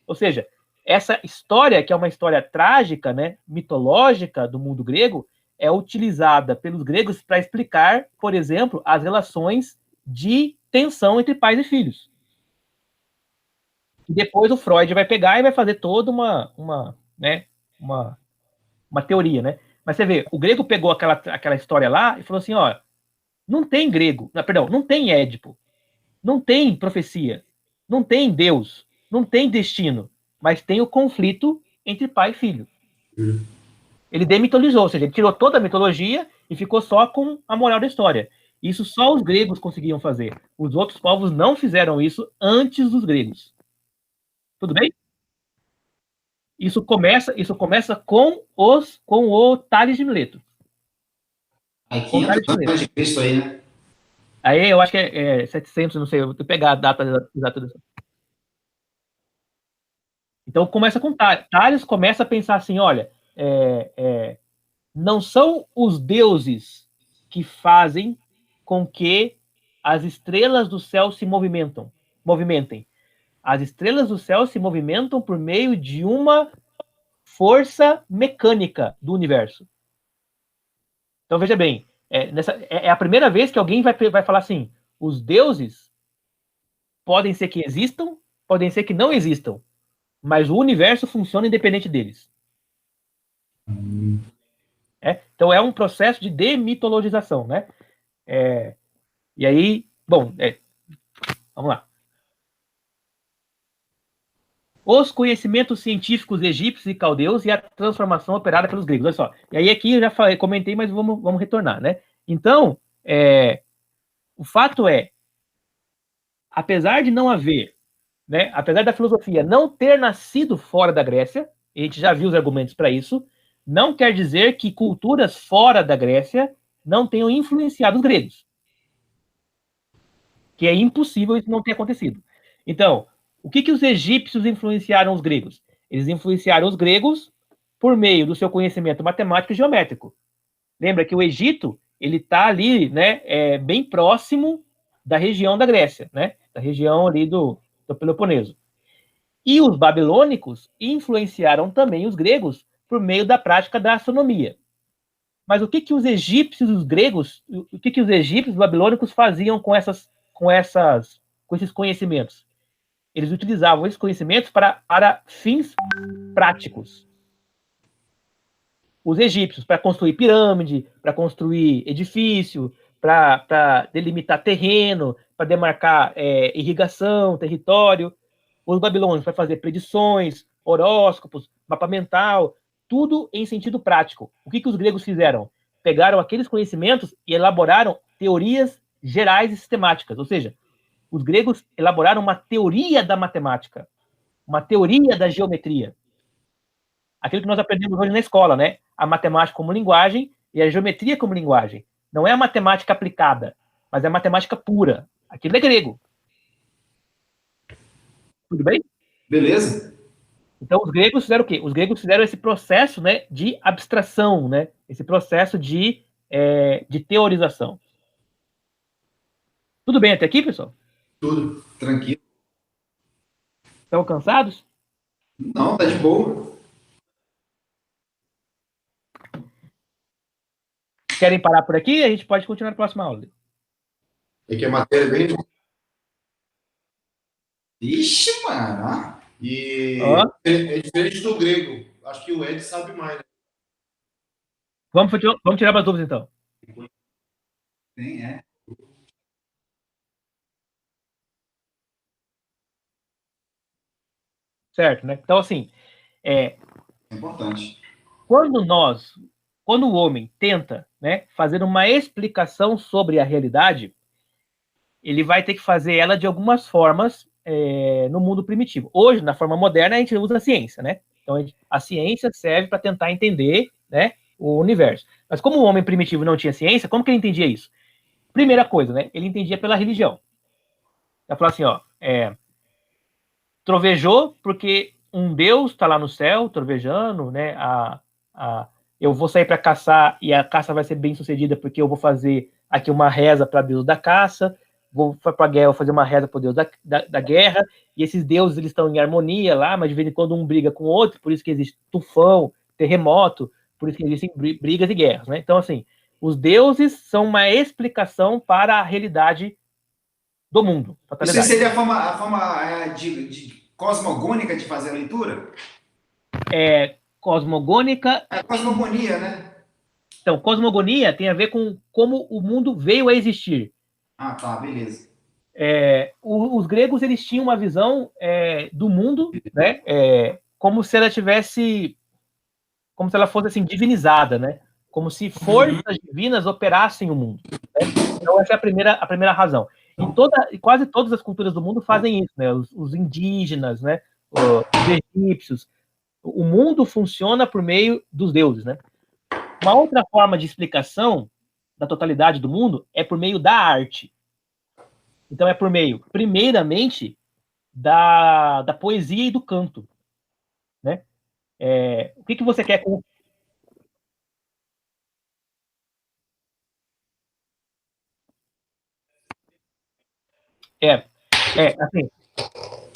Ou seja, essa história, que é uma história trágica, né, mitológica do mundo grego, é utilizada pelos gregos para explicar, por exemplo, as relações de tensão entre pais e filhos. E depois o Freud vai pegar e vai fazer toda uma teoria, né? Mas você vê, o grego pegou aquela história lá e falou assim, ó, não tem grego, perdão, não tem Édipo, não tem profecia, não tem Deus, não tem destino, mas tem o conflito entre pai e filho. Ele demitologizou, ou seja, ele tirou toda a mitologia e ficou só com a moral da história. Isso só os gregos conseguiam fazer. Os outros povos não fizeram isso antes dos gregos. Tudo bem? Isso começa com o Tales de Mileto. Aí 500 anos de Cristo aí, né? Aí eu acho que é 700, não sei, eu vou pegar a data exata. Então começa com Tales. Tales começa a pensar assim, olha, não são os deuses que fazem com que as estrelas do céu se movimentem. As estrelas do céu se movimentam por meio de uma força mecânica do universo. Então veja bem, é a primeira vez que alguém vai falar assim: os deuses podem ser que existam, podem ser que não existam, mas o universo funciona independente deles. Então é um processo de demitologização, né? E aí, bom, vamos lá. Os conhecimentos científicos egípcios e caldeus e a transformação operada pelos gregos. Olha só. E aí aqui eu já comentei, mas vamos retornar, né? Então, o fato é, apesar de não haver, né, apesar da filosofia não ter nascido fora da Grécia, a gente já viu os argumentos para isso, não quer dizer que culturas fora da Grécia não tenham influenciado os gregos. Que é impossível isso não ter acontecido. Então, o que os egípcios influenciaram os gregos? Eles influenciaram os gregos por meio do seu conhecimento matemático e geométrico. Lembra que o Egito ele está ali, né, bem próximo da região da Grécia, né, da região ali do Peloponeso. E os babilônicos influenciaram também os gregos por meio da prática da astronomia. Mas o que os egípcios, os gregos, o que os egípcios, os babilônicos faziam com esses conhecimentos? Eles utilizavam esses conhecimentos para fins práticos. Os egípcios, para construir pirâmide, para construir edifício, para delimitar terreno, para demarcar irrigação, território. Os babilônios para fazer predições, horóscopos, mapa mental, tudo em sentido prático. O que os gregos fizeram? Pegaram aqueles conhecimentos e elaboraram teorias gerais e sistemáticas, ou seja, os gregos elaboraram uma teoria da matemática, uma teoria da geometria. Aquilo que nós aprendemos hoje na escola, né? A matemática como linguagem e a geometria como linguagem. Não é a matemática aplicada, mas é a matemática pura. Aquilo é grego. Tudo bem? Beleza. Então, os gregos fizeram o quê? Os gregos fizeram esse processo, né, de abstração, né? Esse processo de teorização. Tudo bem até aqui, pessoal? Tudo, tranquilo. Estão cansados? Não, tá de boa. Querem parar por aqui? A gente pode continuar na próxima aula. É que a matéria é bem... Ixi, mano. E Ó. é diferente do grego. Acho que o Ed sabe mais. Vamos tirar umas dúvidas, então. Sim, é. Certo, né? Então, assim, É importante. quando o homem tenta, né, fazer uma explicação sobre a realidade, ele vai ter que fazer ela de algumas formas no mundo primitivo. Hoje, na forma moderna, a gente usa a ciência, né? Então, a ciência serve para tentar entender, né, o universo. Mas como o homem primitivo não tinha ciência, como que ele entendia isso? Primeira coisa, né? Ele entendia pela religião. Ele falou assim, ó, trovejou porque um Deus está lá no céu, trovejando, né? Eu vou sair para caçar e a caça vai ser bem sucedida porque eu vou fazer aqui uma reza para Deus da caça, vou para a guerra, vou fazer uma reza para Deus da guerra, e esses deuses eles estão em harmonia lá, mas de vez em quando um briga com o outro, por isso que existe tufão, terremoto, por isso que existem brigas e guerras, né? Então, assim, os deuses são uma explicação para a realidade do mundo. Isso seria a forma de cosmogônica de fazer a leitura? Cosmogônica. É cosmogonia, né? Então, cosmogonia tem a ver com como o mundo veio a existir. Ah, tá, beleza. Os gregos eles tinham uma visão do mundo, né? Como se ela fosse assim divinizada, né? Como se forças divinas operassem o mundo. Né? Então essa é a primeira razão. Quase todas as culturas do mundo fazem isso, né? Os indígenas, né? Os egípcios. O mundo funciona por meio dos deuses, né? Uma outra forma de explicação da totalidade do mundo é por meio da arte. Então, é por meio, primeiramente, da poesia e do canto. Né? O que você quer com... assim,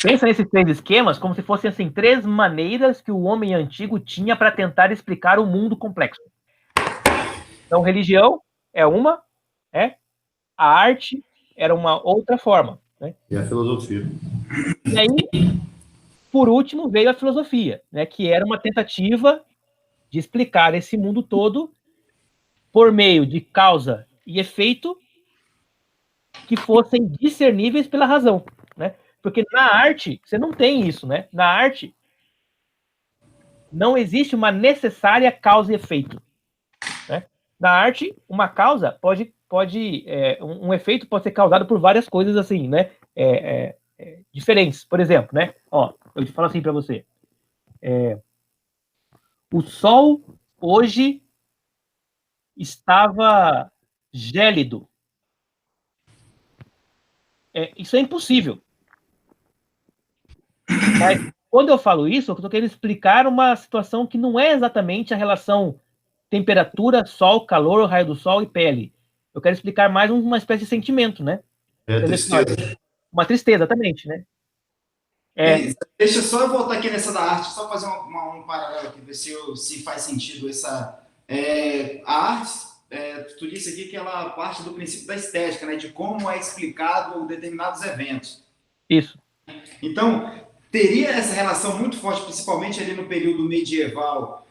pensa nesses 3 esquemas como se fossem assim, 3 maneiras que o homem antigo tinha para tentar explicar o mundo complexo. Então, religião é uma, a arte era uma outra forma. Né? E a filosofia. E aí, por último, veio a filosofia, né, que era uma tentativa de explicar esse mundo todo por meio de causa e efeito que fossem discerníveis pela razão, né? Porque na arte, você não tem isso, né? Na arte, não existe uma necessária causa e efeito. Né? Na arte, uma causa um efeito pode ser causado por várias coisas assim, né? Diferentes. Por exemplo, né? Ó, eu te falo assim para você. O sol hoje estava gélido. Isso é impossível. Mas quando eu falo isso, eu estou querendo explicar uma situação que não é exatamente a relação temperatura, sol, calor, raio do sol e pele. Eu quero explicar mais uma espécie de sentimento, né? Tristeza. Uma tristeza, exatamente, né? Deixa só eu voltar aqui nessa da arte, só fazer um paralelo aqui, ver se faz sentido essa... a arte, tu disse aqui que ela parte do princípio da estética, né? De como é explicado determinados eventos. Isso. Então, teria essa relação muito forte, principalmente ali no período medieval,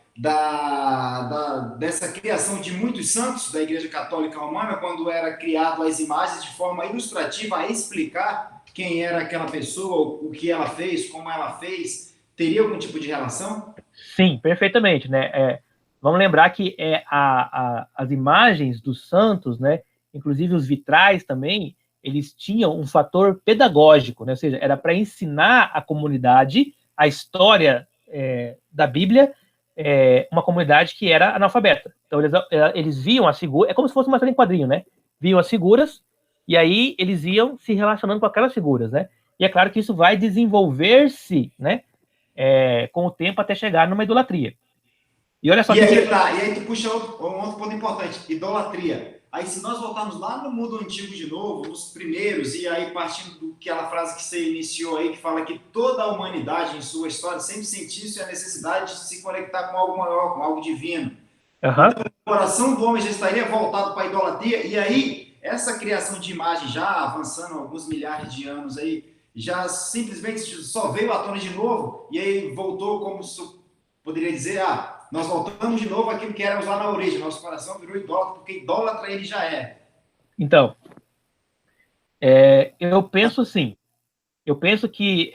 dessa criação de muitos santos da Igreja Católica Romana, quando era criado as imagens de forma ilustrativa a explicar quem era aquela pessoa, o que ela fez, como ela fez, teria algum tipo de relação? Sim, perfeitamente, né? Vamos lembrar que as imagens dos santos, né, inclusive os vitrais também, eles tinham um fator pedagógico, né? Ou seja, era para ensinar a comunidade a história da Bíblia, uma comunidade que era analfabeta. Então, eles viam as figuras, é como se fosse uma história em quadrinho, né? Viam as figuras, e aí eles iam se relacionando com aquelas figuras, né? E é claro que isso vai desenvolver-se, né? Com o tempo até chegar numa idolatria. E olha só e aí tu puxa um outro ponto importante, idolatria. Aí, se nós voltarmos lá no mundo antigo de novo, nos primeiros, e aí partindo daquela frase que você iniciou aí, que fala que toda a humanidade em sua história sempre sentiu a necessidade de se conectar com algo maior, com algo divino. Uhum. Então, o coração do homem já estaria voltado para a idolatria, e aí, essa criação de imagem já avançando alguns milhares de anos aí, já simplesmente só veio à tona de novo, e aí voltou como poderia dizer, nós voltamos de novo àquilo que éramos lá na origem, nosso coração virou idólatra, porque idólatra ele já é. Então, eu penso assim, eu penso que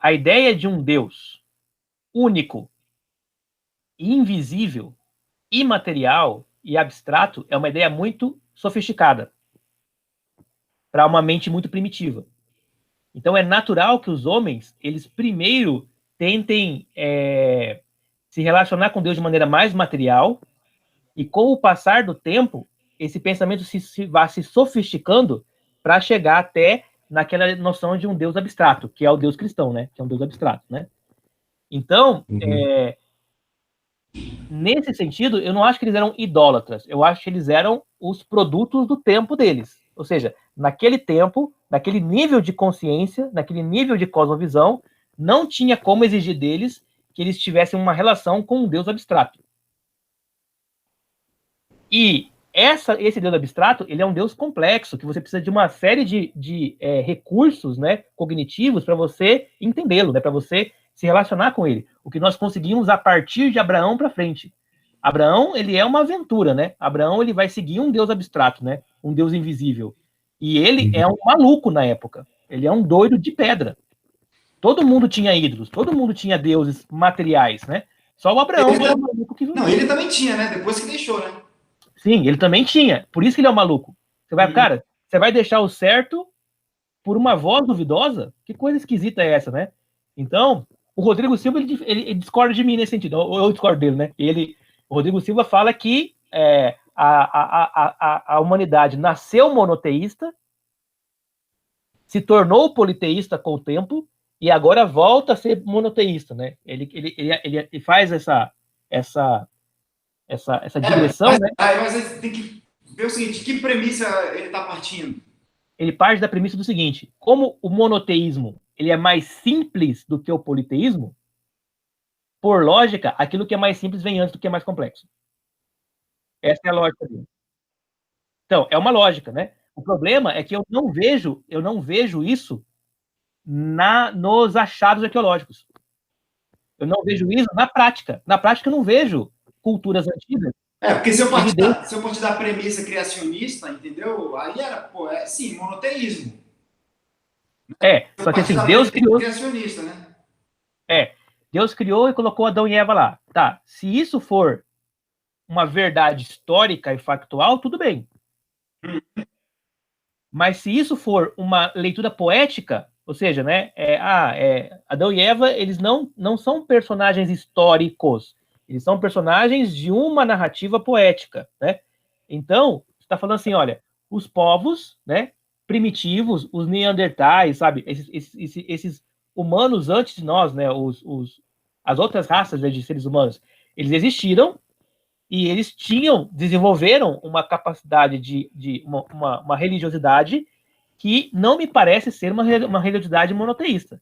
a ideia de um Deus único, invisível, imaterial e abstrato é uma ideia muito sofisticada para uma mente muito primitiva. Então é natural que os homens, eles primeiro tentem se relacionar com Deus de maneira mais material, e com o passar do tempo, esse pensamento vai se sofisticando para chegar até naquela noção de um Deus abstrato, que é o Deus cristão, né? Que é um Deus abstrato, né? Então, nesse sentido, eu não acho que eles eram idólatras, eu acho que eles eram os produtos do tempo deles. Ou seja, naquele tempo, naquele nível de consciência, naquele nível de cosmovisão, não tinha como exigir deles que eles tivessem uma relação com um Deus abstrato. E esse Deus abstrato, ele é um Deus complexo, que você precisa de uma série de recursos, né, cognitivos para você entendê-lo, né, para você se relacionar com ele. O que nós conseguimos a partir de Abraão para frente. Abraão, ele é uma aventura, né? Abraão, ele vai seguir um Deus abstrato, né? Um Deus invisível. E ele é um maluco na época. Ele é um doido de pedra. Todo mundo tinha ídolos, todo mundo tinha deuses materiais, né? Só o Abraão era o maluco que... Não, ele também tinha, né? Depois que deixou, né? Sim, ele também tinha. Por isso que ele é um maluco. Cara, você vai deixar o certo por uma voz duvidosa? Que coisa esquisita é essa, né? Então, o Rodrigo Silva, ele discorda de mim nesse sentido. Eu discordo dele, né? O Rodrigo Silva fala que a humanidade nasceu monoteísta, se tornou politeísta com o tempo e agora volta a ser monoteísta, né? Ele faz essa digressão, né? Mas você tem que ver o seguinte, que premissa ele está partindo? Ele parte da premissa do seguinte: como o monoteísmo ele é mais simples do que o politeísmo, por lógica, aquilo que é mais simples vem antes do que é mais complexo. Essa é a lógica dele. Então, é uma lógica, né? O problema é que eu não vejo isso nos achados arqueológicos. Eu não vejo isso na prática. Na prática, eu não vejo culturas antigas. Porque se eu partir da premissa criacionista, entendeu? Aí era, sim, monoteísmo. Só que assim, Deus criou... criacionista, né? Deus criou e colocou Adão e Eva lá. Tá, se isso for uma verdade histórica e factual, tudo bem. Mas se isso for uma leitura poética, ou seja, né, Adão e Eva, eles não são personagens históricos, eles são personagens de uma narrativa poética, né? Então, você está falando assim, olha, os povos, né, primitivos, os neandertais, sabe, esses humanos antes de nós, né, as outras raças, né, de seres humanos, eles existiram e eles desenvolveram uma capacidade de uma religiosidade que não me parece ser uma religiosidade monoteísta.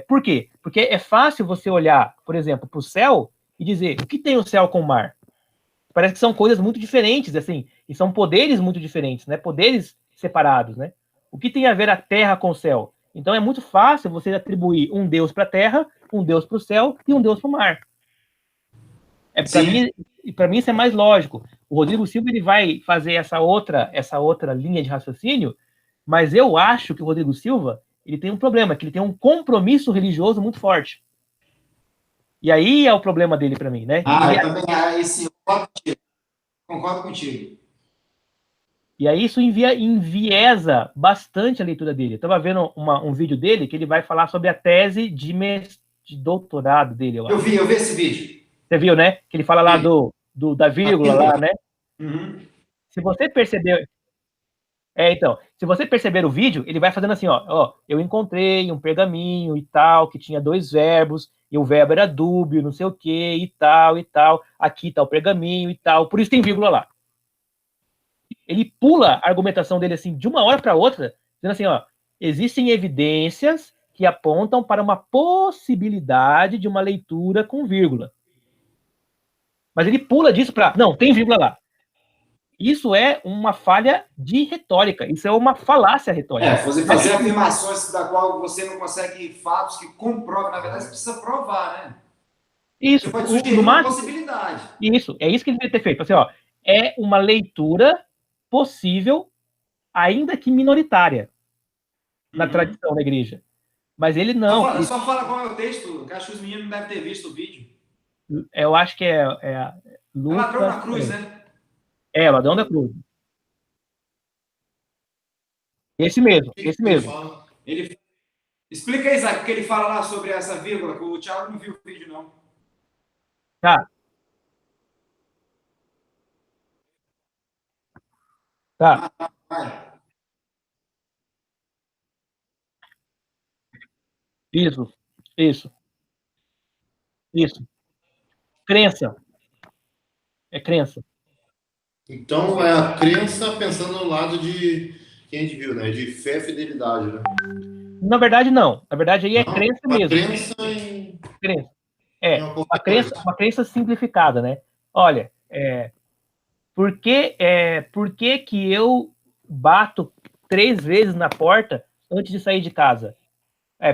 Por quê? Porque é fácil você olhar, por exemplo, para o céu e dizer, o que tem o céu com o mar? Parece que são coisas muito diferentes, assim, e são poderes muito diferentes, né? Poderes separados, né? O que tem a ver a terra com o céu? Então é muito fácil você atribuir um deus para a terra, um deus para o céu e um deus para o mar. Para mim isso é mais lógico. O Rodrigo Silva ele vai fazer essa outra linha de raciocínio, mas eu acho que o Rodrigo Silva ele tem um problema, que ele tem um compromisso religioso muito forte. E aí é o problema dele para mim, né? Concordo contigo. E aí isso enviesa bastante a leitura dele. Eu estava vendo um vídeo dele que ele vai falar sobre a tese de doutorado dele. Eu vi esse vídeo. Você viu, né? Que ele fala lá da vírgula lá, né? Uhum. Se você perceber... então, se você perceber o vídeo, ele vai fazendo assim, ó, eu encontrei um pergaminho e tal, que tinha 2 verbos, e o verbo era dúbio, não sei o que, e tal, aqui tá o pergaminho e tal, por isso tem vírgula lá. ele pula a argumentação dele assim de uma hora para outra, dizendo assim, ó, existem evidências que apontam para uma possibilidade de uma leitura com vírgula. Mas ele pula disso para, não, tem vírgula lá. Isso é uma falha de retórica, isso é uma falácia retórica. Você fazer afirmações da qual você não consegue fatos que comprovam, na verdade, você precisa provar, né? Isso, você pode sugerir uma possibilidade. Isso, é isso que ele deveria ter feito. Assim, ó, é uma leitura possível, ainda que minoritária, na tradição da igreja. Mas ele não. Só fala qual é o texto, que acho que os meninos não devem ter visto o vídeo. Eu acho que é Lucas, ladrão da cruz, né? Ladrão da cruz. Esse mesmo. Explica aí, Isaac, o que ele fala lá sobre essa vírgula, que o Thiago não viu o vídeo, não. Tá. Isso. Crença. É crença. Então, é a crença pensando no lado de quem a gente viu, né? De fé e fidelidade, né? Na verdade, não. Na verdade, aí é crença mesmo. Crença em... Crença. Uma crença simplificada, né? Olha, por que que eu bato 3 vezes na porta antes de sair de casa?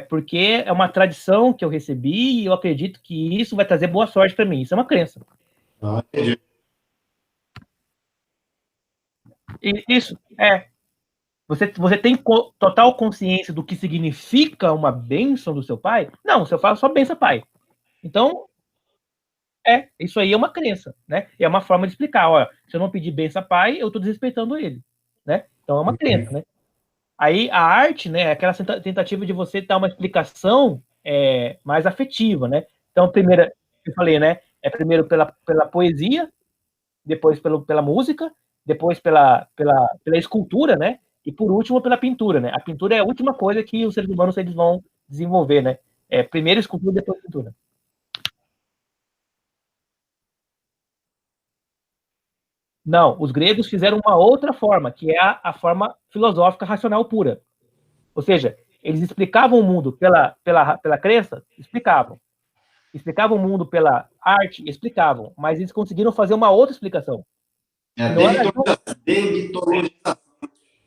Porque é uma tradição que eu recebi e eu acredito que isso vai trazer boa sorte para mim. Isso é uma crença. Entendi. Isso, Você tem total consciência do que significa uma bênção do seu pai? Não, seu pai só benção pai. Então, isso aí é uma crença, né? É uma forma de explicar, olha, se eu não pedir benção pai, eu estou desrespeitando ele, né? Então é uma crença, né? Aí a arte, né, é aquela tentativa de você dar uma explicação mais afetiva, né? Então, primeiro, eu falei, né? Primeiro pela poesia, depois pela música, depois pela escultura, né? E por último pela pintura, né? A pintura é a última coisa que os seres humanos eles vão desenvolver, né? Primeiro escultura, depois pintura. Não, os gregos fizeram uma outra forma, que é a forma filosófica racional pura. Ou seja, eles explicavam o mundo pela crença? Explicavam. Explicavam o mundo pela arte? Explicavam. Mas eles conseguiram fazer uma outra explicação. Demitologização.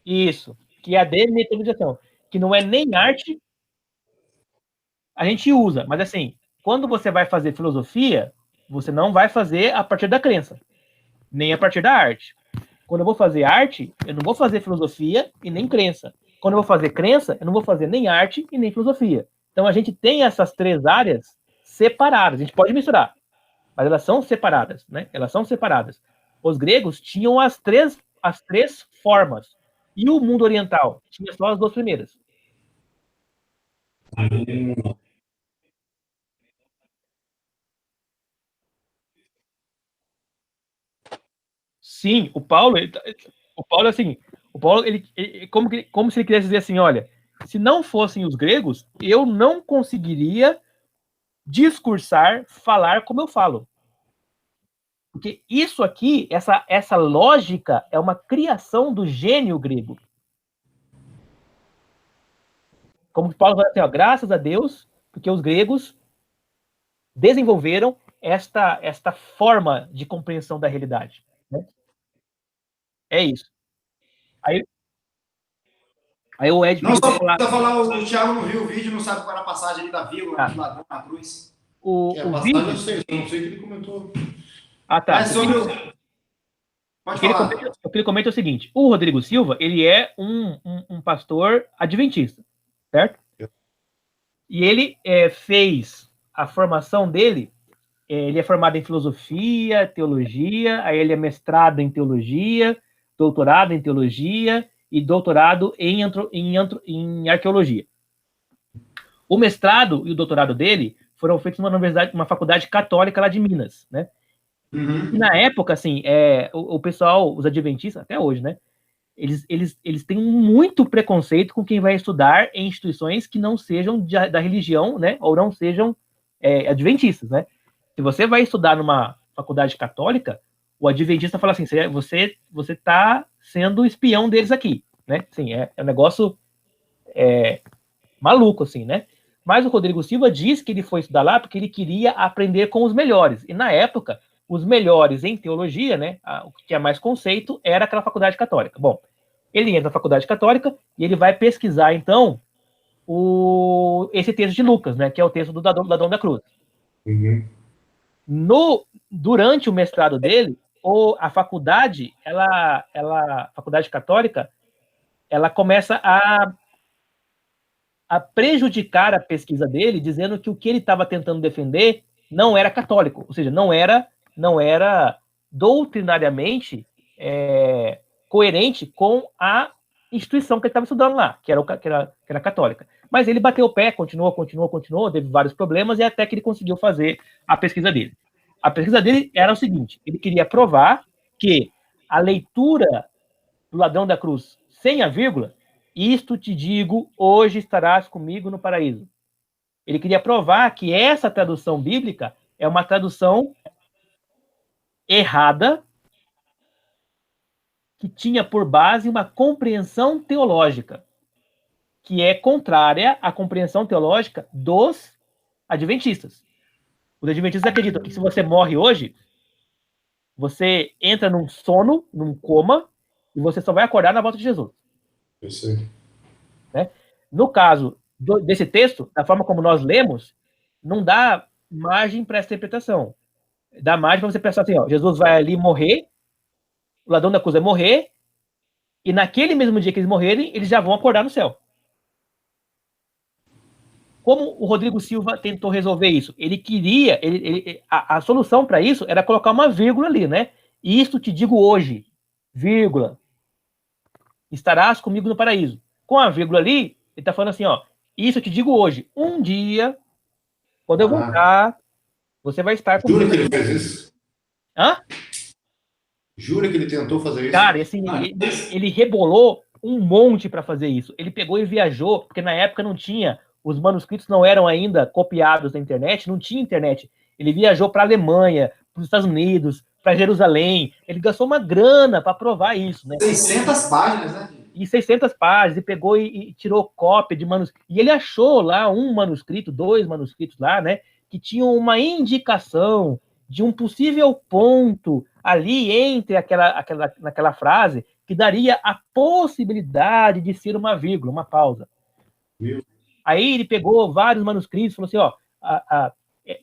Isso, que é a demitologização. Que não é nem arte, a gente usa. Mas assim, quando você vai fazer filosofia, você não vai fazer a partir da crença, nem a partir da arte. Quando eu vou fazer arte, eu não vou fazer filosofia e nem crença. Quando eu vou fazer crença, eu não vou fazer nem arte e nem filosofia. Então a gente tem essas 3 áreas separadas. A gente pode misturar, mas elas são separadas, né? Elas são separadas. Os gregos tinham as três formas. E o mundo oriental tinha só as 2 primeiras. Sim, o Paulo, assim, ele como se ele quisesse dizer assim, olha, se não fossem os gregos, eu não conseguiria discursar, falar como eu falo. Porque isso aqui, essa lógica é uma criação do gênio grego. Como Paulo vai dizer, ó, graças a Deus, porque os gregos desenvolveram esta forma de compreensão da realidade. Né? É isso. Aí o Ed... Não, só para falar, o Thiago não viu o vídeo, não sabe qual era a passagem ali da vírgula, de ladrão na cruz. O vídeo... Eu não sei o que ele comentou. Ah, tá. O que ele comenta é o seguinte, o Rodrigo Silva, ele é um pastor adventista, certo? E ele fez a formação dele, ele é formado em filosofia, teologia, aí ele é mestrado em teologia, doutorado em teologia e doutorado em arqueologia. O mestrado e o doutorado dele foram feitos numa faculdade católica lá de Minas, né? E na época, assim, o pessoal, os adventistas, até hoje, né? Eles têm muito preconceito com quem vai estudar em instituições que não sejam da religião, né? Ou não sejam adventistas, né? Se você vai estudar numa faculdade católica, o adventista fala assim, você está sendo espião deles aqui, né? Sim, é um negócio maluco, assim, né? Mas o Rodrigo Silva diz que ele foi estudar lá porque ele queria aprender com os melhores. E na época, os melhores em teologia, né? O que tinha mais conceito era aquela faculdade católica. Bom, ele entra na faculdade católica e ele vai pesquisar, então, esse texto de Lucas, né? Que é o texto do Ladrão da Cruz. Uhum. Durante o mestrado dele, a faculdade, a faculdade católica, ela começa a prejudicar a pesquisa dele, dizendo que o que ele estava tentando defender não era católico, ou seja, não era doutrinariamente coerente com a instituição que ele estava estudando lá, que era católica. Mas ele bateu o pé, continuou, teve vários problemas, e até que ele conseguiu fazer a pesquisa dele. A pesquisa dele era o seguinte: ele queria provar que a leitura do Ladrão da Cruz sem a vírgula, isto te digo, hoje estarás comigo no paraíso. Ele queria provar que essa tradução bíblica é uma tradução errada, que tinha por base uma compreensão teológica, que é contrária à compreensão teológica dos adventistas. Os adventistas acreditam que se você morre hoje, você entra num sono, num coma, e você só vai acordar na volta de Jesus. Né? No caso desse texto, da forma como nós lemos, não dá margem para essa interpretação. Dá margem para você pensar assim, ó, Jesus vai ali morrer, o ladrão da cruz vai morrer, e naquele mesmo dia que eles morrerem, eles já vão acordar no céu. Como o Rodrigo Silva tentou resolver isso? Ele queria, a solução para isso era colocar uma vírgula ali, né? Isto te digo hoje, vírgula, estarás comigo no paraíso. Com a vírgula ali, ele está falando assim, ó, isso eu te digo hoje, um dia, quando eu voltar, você vai estar comigo. Jura que ele fez isso? Hã? Jura que ele tentou fazer isso? Cara, assim, ele rebolou um monte para fazer isso. Ele pegou e viajou, porque na época não tinha, os manuscritos não eram ainda copiados na internet, não tinha internet. Ele viajou para a Alemanha, para os Estados Unidos, para Jerusalém. Ele gastou uma grana para provar isso, né? 600 páginas, né? E 600 páginas, e pegou e tirou cópia de manuscrito. E ele achou lá um manuscrito, 2 manuscritos lá, né? Que tinham uma indicação de um possível ponto ali entre naquela frase, que daria a possibilidade de ser uma vírgula, uma pausa. Aí ele pegou vários manuscritos e falou assim, ó,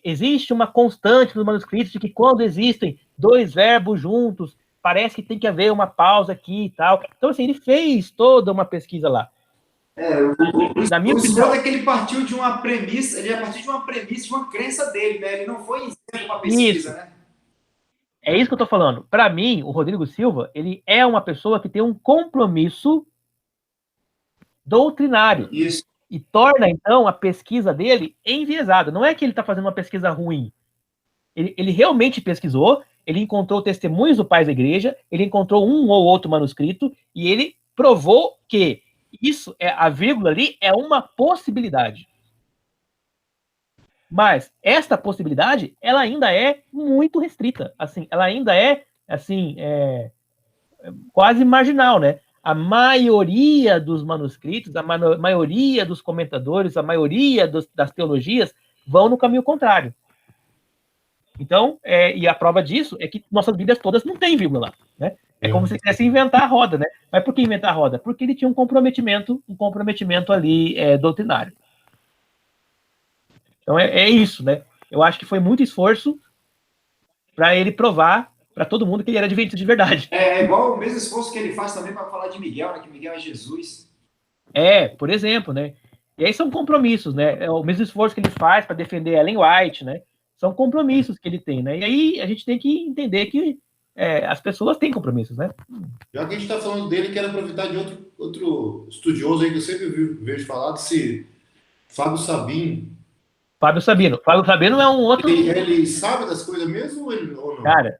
existe uma constante nos manuscritos de que quando existem 2 verbos juntos, parece que tem que haver uma pausa aqui e tal. Então, assim, ele fez toda uma pesquisa lá. Na minha opinião, é que ele partiu de uma premissa, de uma crença dele, né? Ele não foi em uma pesquisa, isso. Né? É isso que eu tô falando. Para mim, o Rodrigo Silva, ele é uma pessoa que tem um compromisso doutrinário. Isso. E torna, então, a pesquisa dele enviesada. Não é que ele está fazendo uma pesquisa ruim. Ele realmente pesquisou, ele encontrou testemunhos do pai da igreja, ele encontrou um ou outro manuscrito, e ele provou que isso, a vírgula ali, é uma possibilidade. Mas esta possibilidade, ela ainda é muito restrita. Assim, ela ainda é, assim, quase marginal, né? A maioria dos manuscritos, a maioria dos comentadores, a maioria das teologias vão no caminho contrário. Então, e a prova disso é que nossas Bíblias todas não têm vírgula lá, né? É como se quisesse inventar a roda, né? Mas por que inventar a roda? Porque ele tinha um comprometimento ali doutrinário. Então é isso, né? Eu acho que foi muito esforço para ele provar para todo mundo que ele era adventista de verdade. É igual o mesmo esforço que ele faz também para falar de Miguel, né? Que Miguel é Jesus. Por exemplo, né? E aí são compromissos, né? É o mesmo esforço que ele faz para defender Ellen White, né? São compromissos que ele tem, né? E aí a gente tem que entender que as pessoas têm compromissos, né? Já que a gente está falando dele, quero aproveitar de outro estudioso aí que eu sempre vejo falar, desse Fábio Sabino. Fábio Sabino é um outro... Ele sabe das coisas mesmo ou não? Cara,